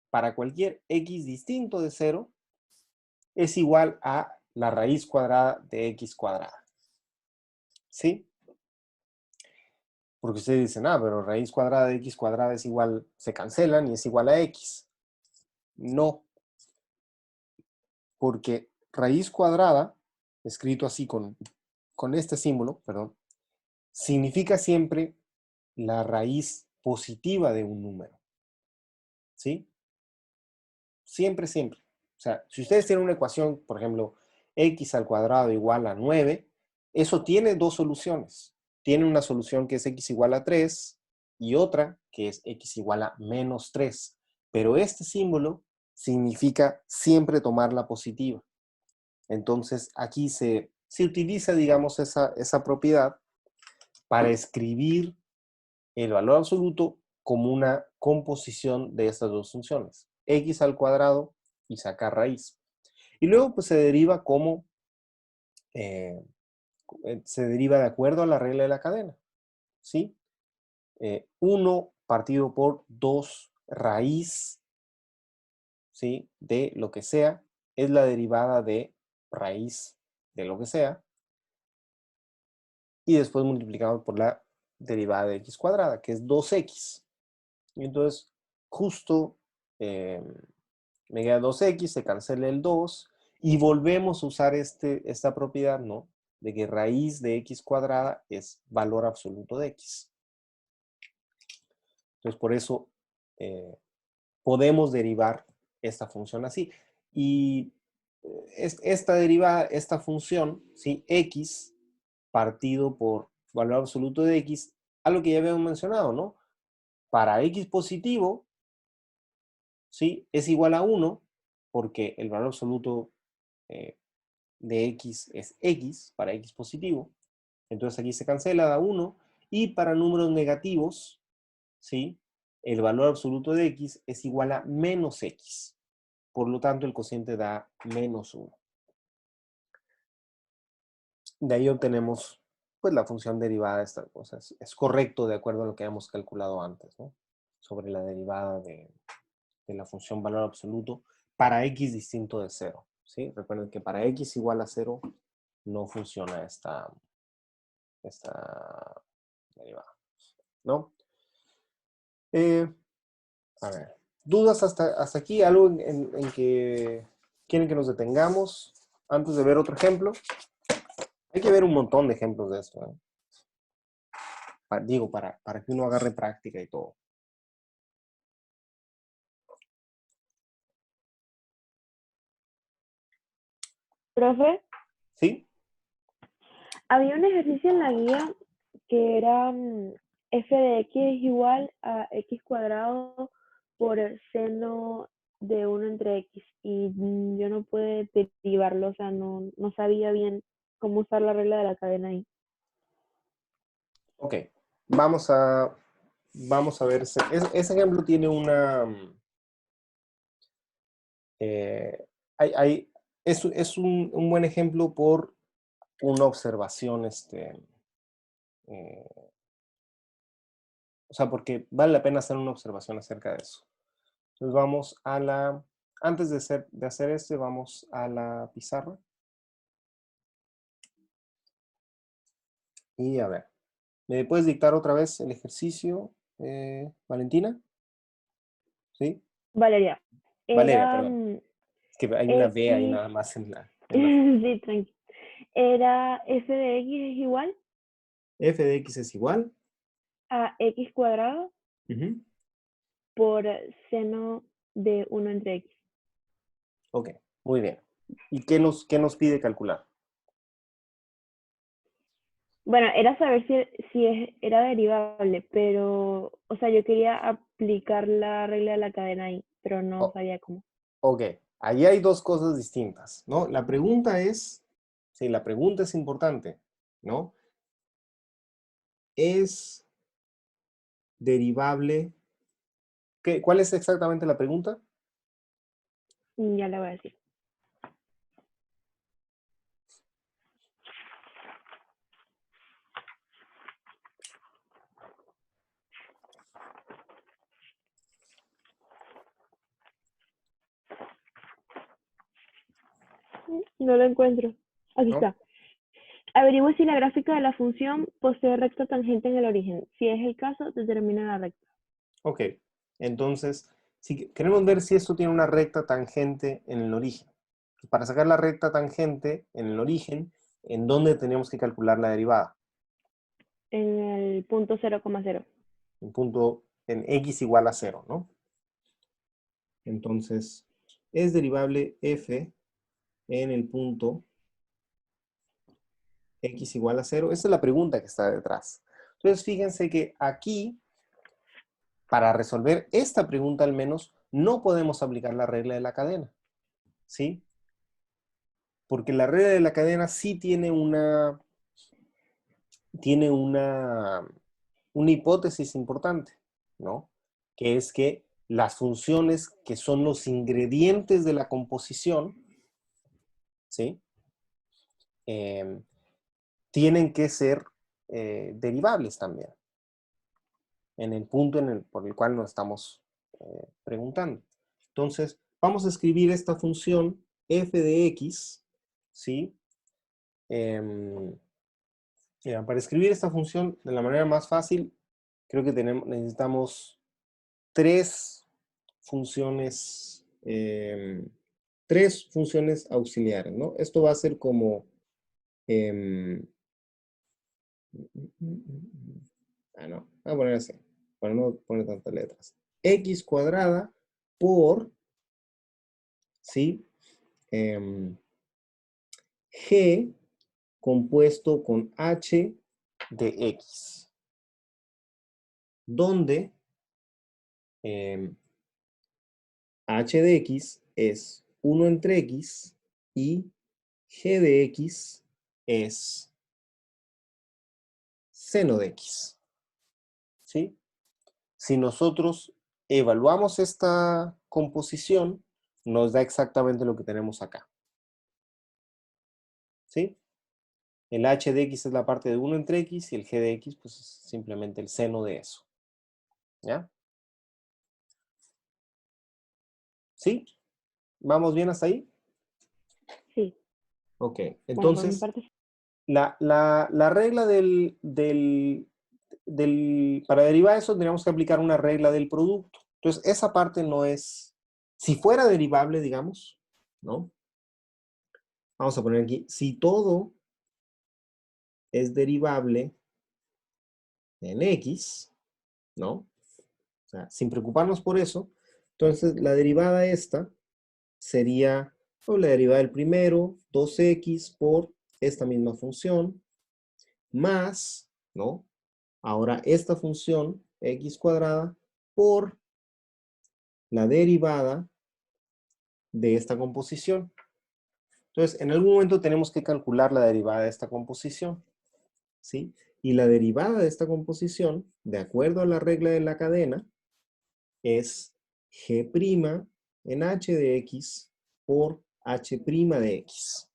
para cualquier x distinto de 0 es igual a la raíz cuadrada de x cuadrada. ¿Sí? Porque ustedes dicen, pero raíz cuadrada de x cuadrada es igual, se cancelan y es igual a x. No. Porque raíz cuadrada, escrito así con este símbolo, perdón, significa siempre la raíz positiva de un número. ¿Sí? Siempre, siempre. O sea, si ustedes tienen una ecuación, por ejemplo, x al cuadrado igual a 9, eso tiene 2 soluciones. Tiene una solución que es x igual a 3 y otra que es x igual a menos 3. Pero este símbolo significa siempre tomar la positiva. Entonces, aquí se utiliza, digamos, esa propiedad para escribir el valor absoluto como una composición de estas 2 funciones. X al cuadrado y sacar raíz. Y luego, pues, se deriva como, se deriva de acuerdo a la regla de la cadena. ¿Sí? 1 partido por 2 raíz, ¿sí? De lo que sea, es la derivada de raíz de lo que sea, y después multiplicado por la derivada de x cuadrada, que es 2x. Y entonces, justo me queda 2x, se cancela el 2, y volvemos a usar esta propiedad, ¿no? De que raíz de x cuadrada es valor absoluto de x. Entonces, por eso podemos derivar esta función así. Y esta derivada, esta función, ¿sí? X partido por valor absoluto de x, algo que ya habíamos mencionado, ¿no? Para x positivo, ¿sí? Es igual a 1, porque el valor absoluto de x es x, para x positivo. Entonces aquí se cancela, da 1. Y para números negativos, ¿sí? El valor absoluto de x es igual a menos x. Por lo tanto, el cociente da menos 1. De ahí obtenemos, pues, la función derivada de esta cosa. Es correcto de acuerdo a lo que habíamos calculado antes, ¿no? Sobre la derivada de la función valor absoluto para x distinto de 0. ¿Sí? Recuerden que para x igual a 0 no funciona esta derivada, ¿no? A ver, ¿dudas hasta aquí? ¿Algo en que quieren que nos detengamos antes de ver otro ejemplo? Hay que ver un montón de ejemplos de esto, ¿eh? digo, para que uno agarre práctica y todo. Profe, ¿Sí? había un ejercicio en la guía que era f de x es igual a x cuadrado por el seno de 1 entre x. Y yo no pude derivarlo, o sea, no sabía bien cómo usar la regla de la cadena ahí. Ok. Vamos a ver. Ese ejemplo tiene una... es un buen ejemplo por una observación, o sea, porque vale la pena hacer una observación acerca de eso. Entonces vamos a la... Antes de hacer vamos a la pizarra. Y a ver, ¿me puedes dictar otra vez el ejercicio, Valentina? ¿Sí? Valeria, Valeria, era perdón. Es que hay una B ahí x, nada más en la... sí, tranqui. Era f de x es igual F de X es igual. a x cuadrado Ujú. por seno de 1 entre x. Ok, muy bien. ¿Y qué nos pide calcular? Bueno, era saber era derivable, pero, o sea, yo quería aplicar la regla de la cadena ahí, pero no Oh, sabía cómo. ok, ahí hay dos cosas distintas, ¿no? La pregunta es importante, ¿no? ¿Es derivable? ¿Cuál es exactamente la pregunta? Ya le voy a decir. No lo encuentro. Aquí ¿No? está. Averigüe si la gráfica de la función posee recta tangente en el origen. Si es el caso, determina la recta. Ok, entonces, si queremos ver si esto tiene una recta tangente en el origen. Para sacar la recta tangente en el origen, ¿en dónde tenemos que calcular la derivada? En el punto 0,0. En x igual a 0, ¿no? Entonces, es derivable f en el punto x igual a 0. Esa es la pregunta que está detrás. Entonces, fíjense que aquí, para resolver esta pregunta al menos, no podemos aplicar la regla de la cadena. ¿Sí? Porque la regla de la cadena sí tiene una hipótesis importante, ¿no? Que es que las funciones que son los ingredientes de la composición, ¿sí? Tienen que ser derivables también, en el punto por el cual nos estamos preguntando. Entonces, vamos a escribir esta función f de x, ¿sí? Para escribir esta función de la manera más fácil, creo que necesitamos tres funciones auxiliares, ¿no? Esto va a ser como... no, voy a poner así, para no poner tantas letras. X cuadrada por, ¿sí? G compuesto con H de X, donde H de X es 1 entre X y G de X es seno de X. ¿Sí? Si nosotros evaluamos esta composición, nos da exactamente lo que tenemos acá. ¿Sí? El h de x es la parte de 1 entre x y el g de x pues es simplemente el seno de eso. ¿Ya? ¿Sí? ¿Vamos bien hasta ahí? Sí. Ok, Bueno, por mi entonces parte, sí. la regla para derivar eso tendríamos que aplicar una regla del producto. Entonces esa parte no es, si fuera derivable, digamos, ¿no? Vamos a poner aquí, si todo es derivable, en x, ¿no? O sea, sin preocuparnos por eso, entonces la derivada esta sería la derivada del primero, 2x por esta misma función, más, ¿no? Ahora esta función, x cuadrada, por la derivada de esta composición. Entonces, en algún momento tenemos que calcular la derivada de esta composición, ¿sí? Y la derivada de esta composición, de acuerdo a la regla de la cadena, es g' en h de x por h' de x,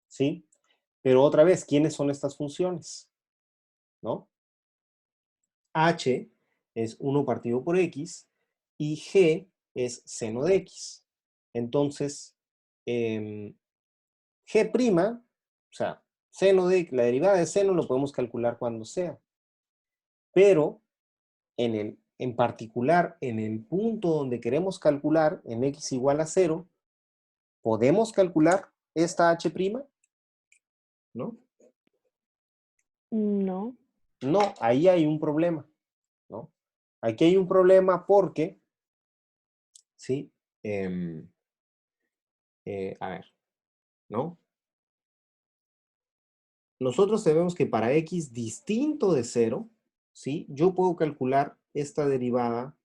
¿sí? Pero otra vez, ¿quiénes son estas funciones? ¿No? H es 1 partido por x y g es seno de x. Entonces, g', o sea, la derivada de seno lo podemos calcular cuando sea. Pero, en particular, en el punto donde queremos calcular, en x igual a 0, ¿podemos calcular esta h'? ¿No? No. No, ahí hay un problema, ¿no? Aquí hay un problema porque, ¿sí? A ver, ¿no? Nosotros sabemos que para x distinto de 0, ¿sí? Yo puedo calcular esta derivada.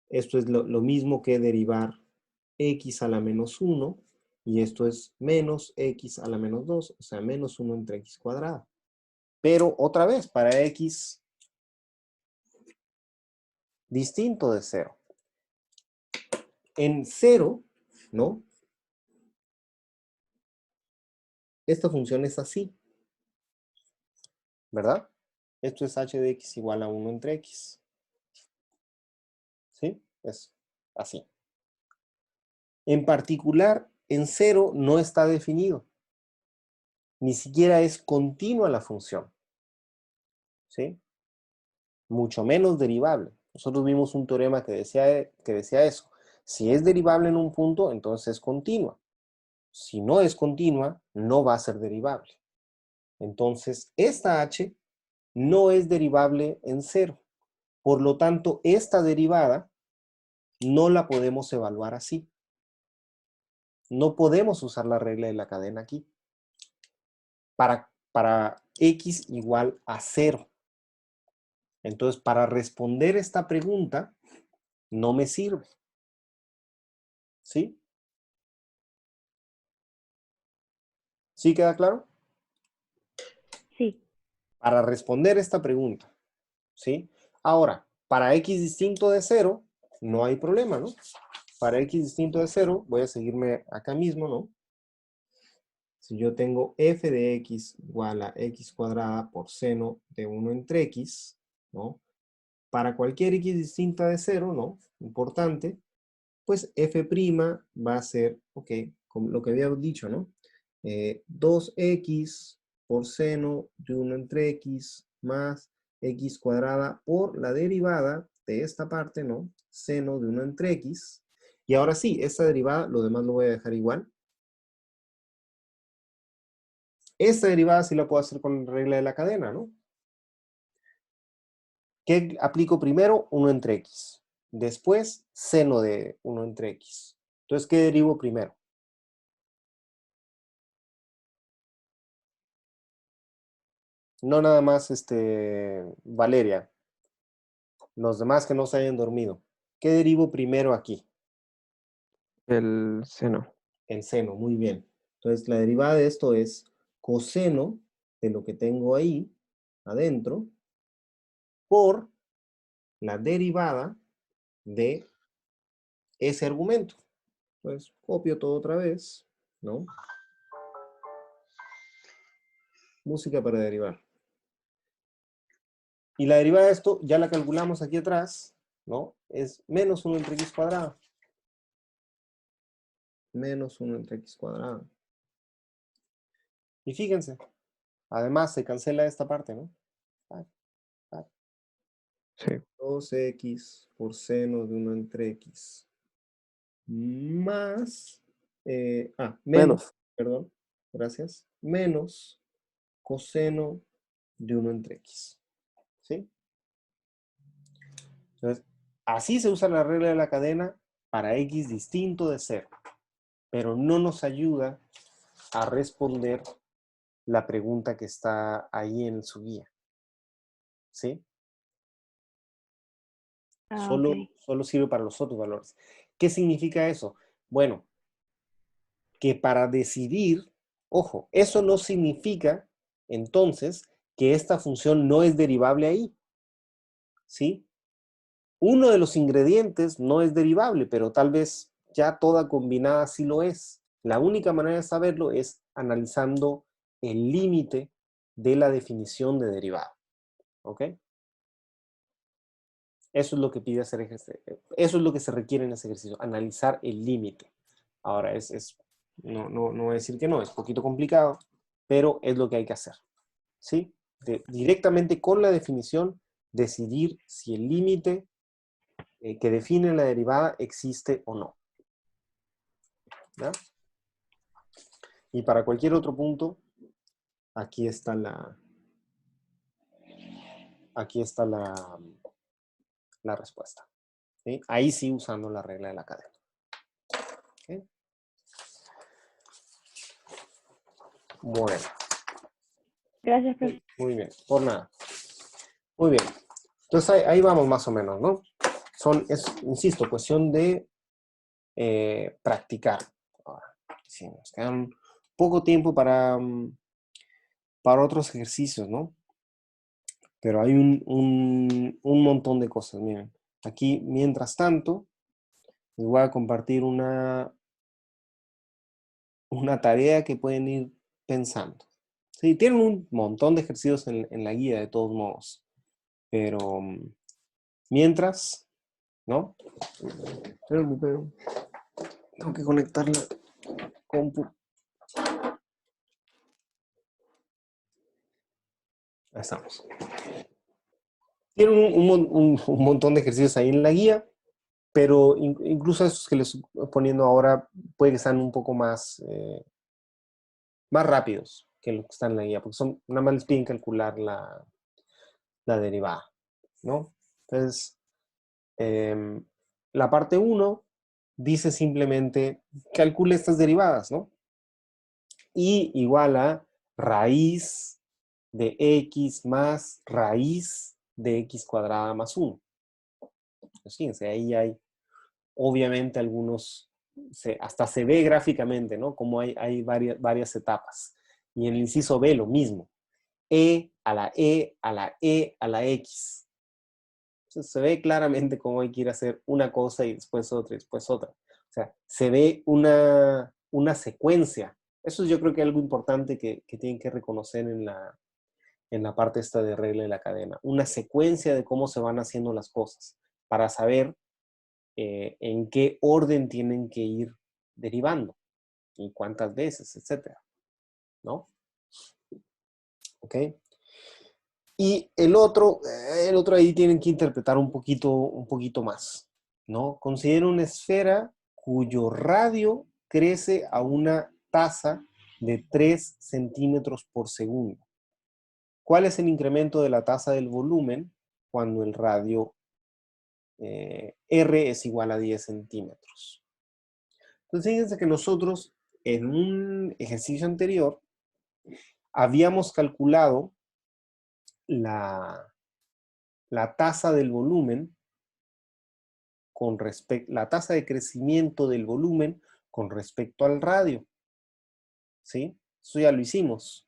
Esto es lo mismo que derivar x a la menos 1, y esto es menos x a la menos 2, o sea, menos 1 entre x cuadrada. Pero otra vez, para x distinto de 0. En 0, ¿no? Esta función es así, ¿verdad? Esto es h de x igual a 1 entre x. ¿Sí? Es así. En particular, en 0 no está definido. Ni siquiera es continua la función. ¿Sí? Mucho menos derivable. Nosotros vimos un teorema que decía eso. Si es derivable en un punto, entonces es continua. Si no es continua, no va a ser derivable. Entonces, esta h no es derivable en 0. Por lo tanto, esta derivada no la podemos evaluar así. No podemos usar la regla de la cadena aquí. Para x igual a 0. Entonces, para responder esta pregunta, no me sirve. ¿Sí? ¿Sí queda claro? Sí. Para responder esta pregunta. ¿Sí? Ahora, para x distinto de 0, no hay problema, ¿no? Para x distinto de 0, voy a seguirme acá mismo, ¿no? Si yo tengo f de x igual a x cuadrada por seno de 1 entre x, ¿no? Para cualquier x distinta de 0, ¿no? Importante, pues f' va a ser, ok, como lo que habíamos dicho, ¿no? 2x por seno de 1 entre x más x cuadrada por la derivada de esta parte, ¿no? Seno de 1 entre x. Y ahora sí, esta derivada, lo demás lo voy a dejar igual. Esta derivada sí la puedo hacer con la regla de la cadena, ¿no? ¿Qué aplico primero? 1 entre x. Después, seno de 1 entre x. Entonces, ¿qué derivo primero? No nada más Valeria. Los demás que no se hayan dormido. ¿Qué derivo primero aquí? El seno. El seno, muy bien. Entonces, la derivada de esto es coseno de lo que tengo ahí, adentro, por la derivada de ese argumento. Entonces, copio todo otra vez, ¿no? Música para derivar. Y la derivada de esto, ya la calculamos aquí atrás, ¿no? Es menos 1 entre x cuadrado. Menos 1 entre x cuadrado. Y fíjense, además se cancela esta parte, ¿no? Sí. 2x por seno de 1 entre x. Más, menos, Menos. perdón, gracias. Menos coseno de 1 entre x. ¿Sí? Entonces, así se usa la regla de la cadena para x distinto de 0, pero no nos ayuda a responder la pregunta que está ahí en su guía. ¿Sí? Solo, Ok. solo sirve para los otros valores. ¿Qué significa eso? Bueno, que para decidir, ojo, eso no significa entonces que esta función no es derivable ahí. ¿Sí? Uno de los ingredientes no es derivable, pero tal vez ya toda combinada sí lo es. La única manera de saberlo es analizando el límite de la definición de derivada. ¿Ok? Eso es lo que pide hacer ejercicio. Eso es lo que se requiere en ese ejercicio, analizar el límite. Ahora, no voy a decir que no, es un poquito complicado, pero es lo que hay que hacer. ¿Sí? Directamente con la definición, decidir si el límite que define la derivada existe o no. ¿Ya? Y para cualquier otro punto, aquí está la respuesta. ¿Sí? Ahí sí usando la regla de la cadena. ¿Ok? Bueno. Gracias, profe. Muy bien, por nada. Muy bien. Entonces ahí vamos más o menos, ¿no? Insisto, cuestión de practicar. Ahora, sí, nos quedan poco tiempo para otros ejercicios, ¿no? Pero hay un montón de cosas, miren. Aquí, mientras tanto, les voy a compartir una tarea que pueden ir pensando. Sí, tienen un montón de ejercicios en la guía, de todos modos. Pero mientras, ¿no? Pero tengo que conectar la compu. Ahí estamos. Tienen un montón de ejercicios ahí en la guía, pero incluso esos que les estoy poniendo ahora puede que sean un poco más rápidos que lo que están en la guía, porque nada más les piden calcular la derivada, ¿no? Entonces, la parte 1 dice simplemente calcule estas derivadas, ¿no? Y igual a raíz de x más raíz de x cuadrada más 1. Pues fíjense, ahí hay obviamente algunos, hasta se ve gráficamente, ¿no? Como hay varias etapas. Y en el inciso B lo mismo. E a la E a la E a la X. Entonces se ve claramente cómo hay que ir a hacer una cosa y después otra y después otra. O sea, se ve una secuencia. Eso yo creo que es algo importante que tienen que reconocer en la parte esta de regla de la cadena. Una secuencia de cómo se van haciendo las cosas para saber en qué orden tienen que ir derivando y cuántas veces, etcétera, ¿no? ¿Ok? Y el otro ahí tienen que interpretar un poquito más, ¿no? Considera una esfera cuyo radio crece a una tasa de 3 centímetros por segundo. ¿Cuál es el incremento de la tasa del volumen cuando el radio R es igual a 10 centímetros? Entonces, fíjense que nosotros en un ejercicio anterior habíamos calculado la tasa del volumen la tasa de crecimiento del volumen con respecto al radio. ¿Sí? Eso ya lo hicimos.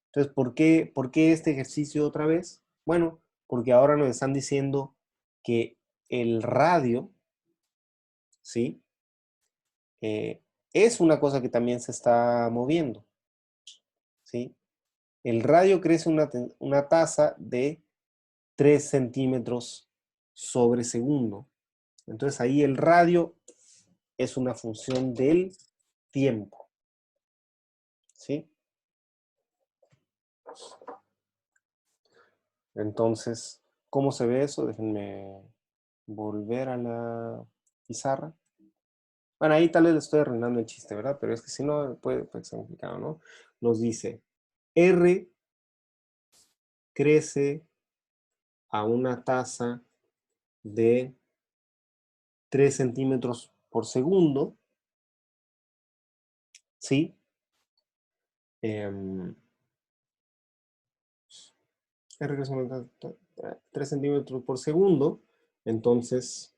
Entonces, ¿por qué este ejercicio otra vez? Bueno, porque ahora nos están diciendo que el radio, ¿sí? Es una cosa que también se está moviendo. ¿Sí? El radio crece una tasa de 3 centímetros sobre segundo. Entonces ahí el radio es una función del tiempo. ¿Sí? Entonces, ¿cómo se ve eso? Déjenme volver a la pizarra. Bueno, ahí tal vez le estoy arruinando el chiste, ¿verdad? Pero es que si no, puede ser complicado, ¿no? Nos dice R crece a una tasa de 3 centímetros por segundo, ¿sí? 3 centímetros por segundo. Entonces,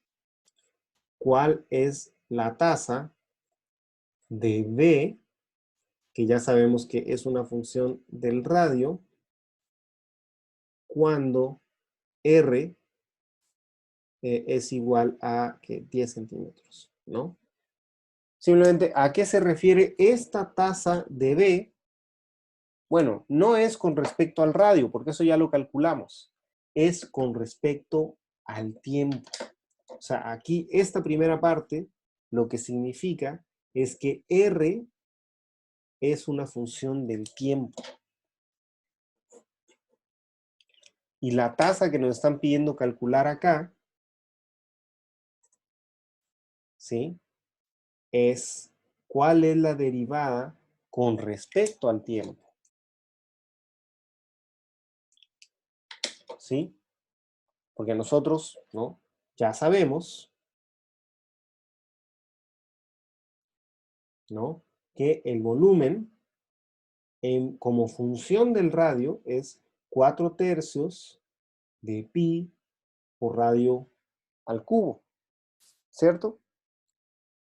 ¿cuál es la tasa de B, que ya sabemos que es una función del radio, cuando R es igual a 10 centímetros, ¿no? Simplemente, ¿a qué se refiere esta tasa de B? Bueno, no es con respecto al radio, porque eso ya lo calculamos. Es con respecto al tiempo. O sea, aquí esta primera parte lo que significa es que R es una función del tiempo. Y la tasa que nos están pidiendo calcular acá, ¿sí? Es cuál es la derivada con respecto al tiempo. ¿Sí? Porque nosotros, ¿no? Ya sabemos, ¿no? Que el volumen como función del radio es 4/3 de pi por radio al cubo, ¿cierto?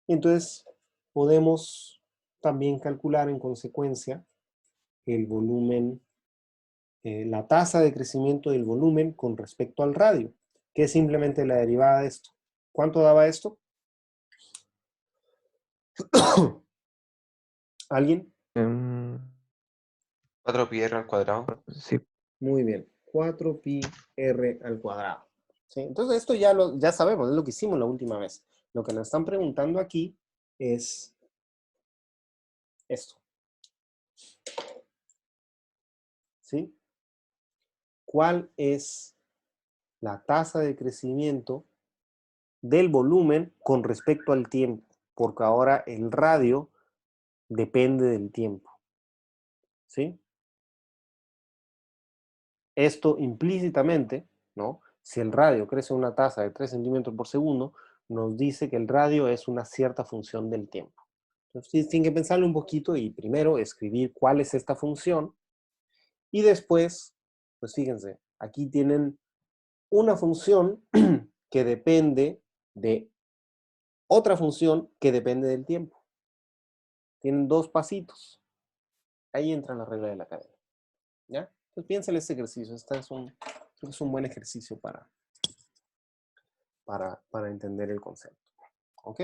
Y entonces podemos también calcular en consecuencia el volumen, la tasa de crecimiento del volumen con respecto al radio, que es simplemente la derivada de esto. ¿Cuánto daba esto? ¿Alguien? 4πr al cuadrado. Sí. Muy bien. 4pi r al cuadrado. ¿Sí? Entonces esto ya sabemos, es lo que hicimos la última vez. Lo que nos están preguntando aquí es esto. ¿Sí? ¿Cuál es la tasa de crecimiento del volumen con respecto al tiempo? Porque ahora el radio depende del tiempo. ¿Sí? Esto implícitamente, ¿no? Si el radio crece a una tasa de 3 centímetros por segundo, nos dice que el radio es una cierta función del tiempo. Entonces tienen que pensarlo un poquito y primero escribir cuál es esta función y después, pues fíjense, aquí tienen una función que depende de otra función que depende del tiempo. Tienen 2 pasitos. Ahí entra la regla de la cadena. ¿Ya? Entonces piensen en este ejercicio. Este es creo que es un buen ejercicio para entender el concepto. ¿Ok?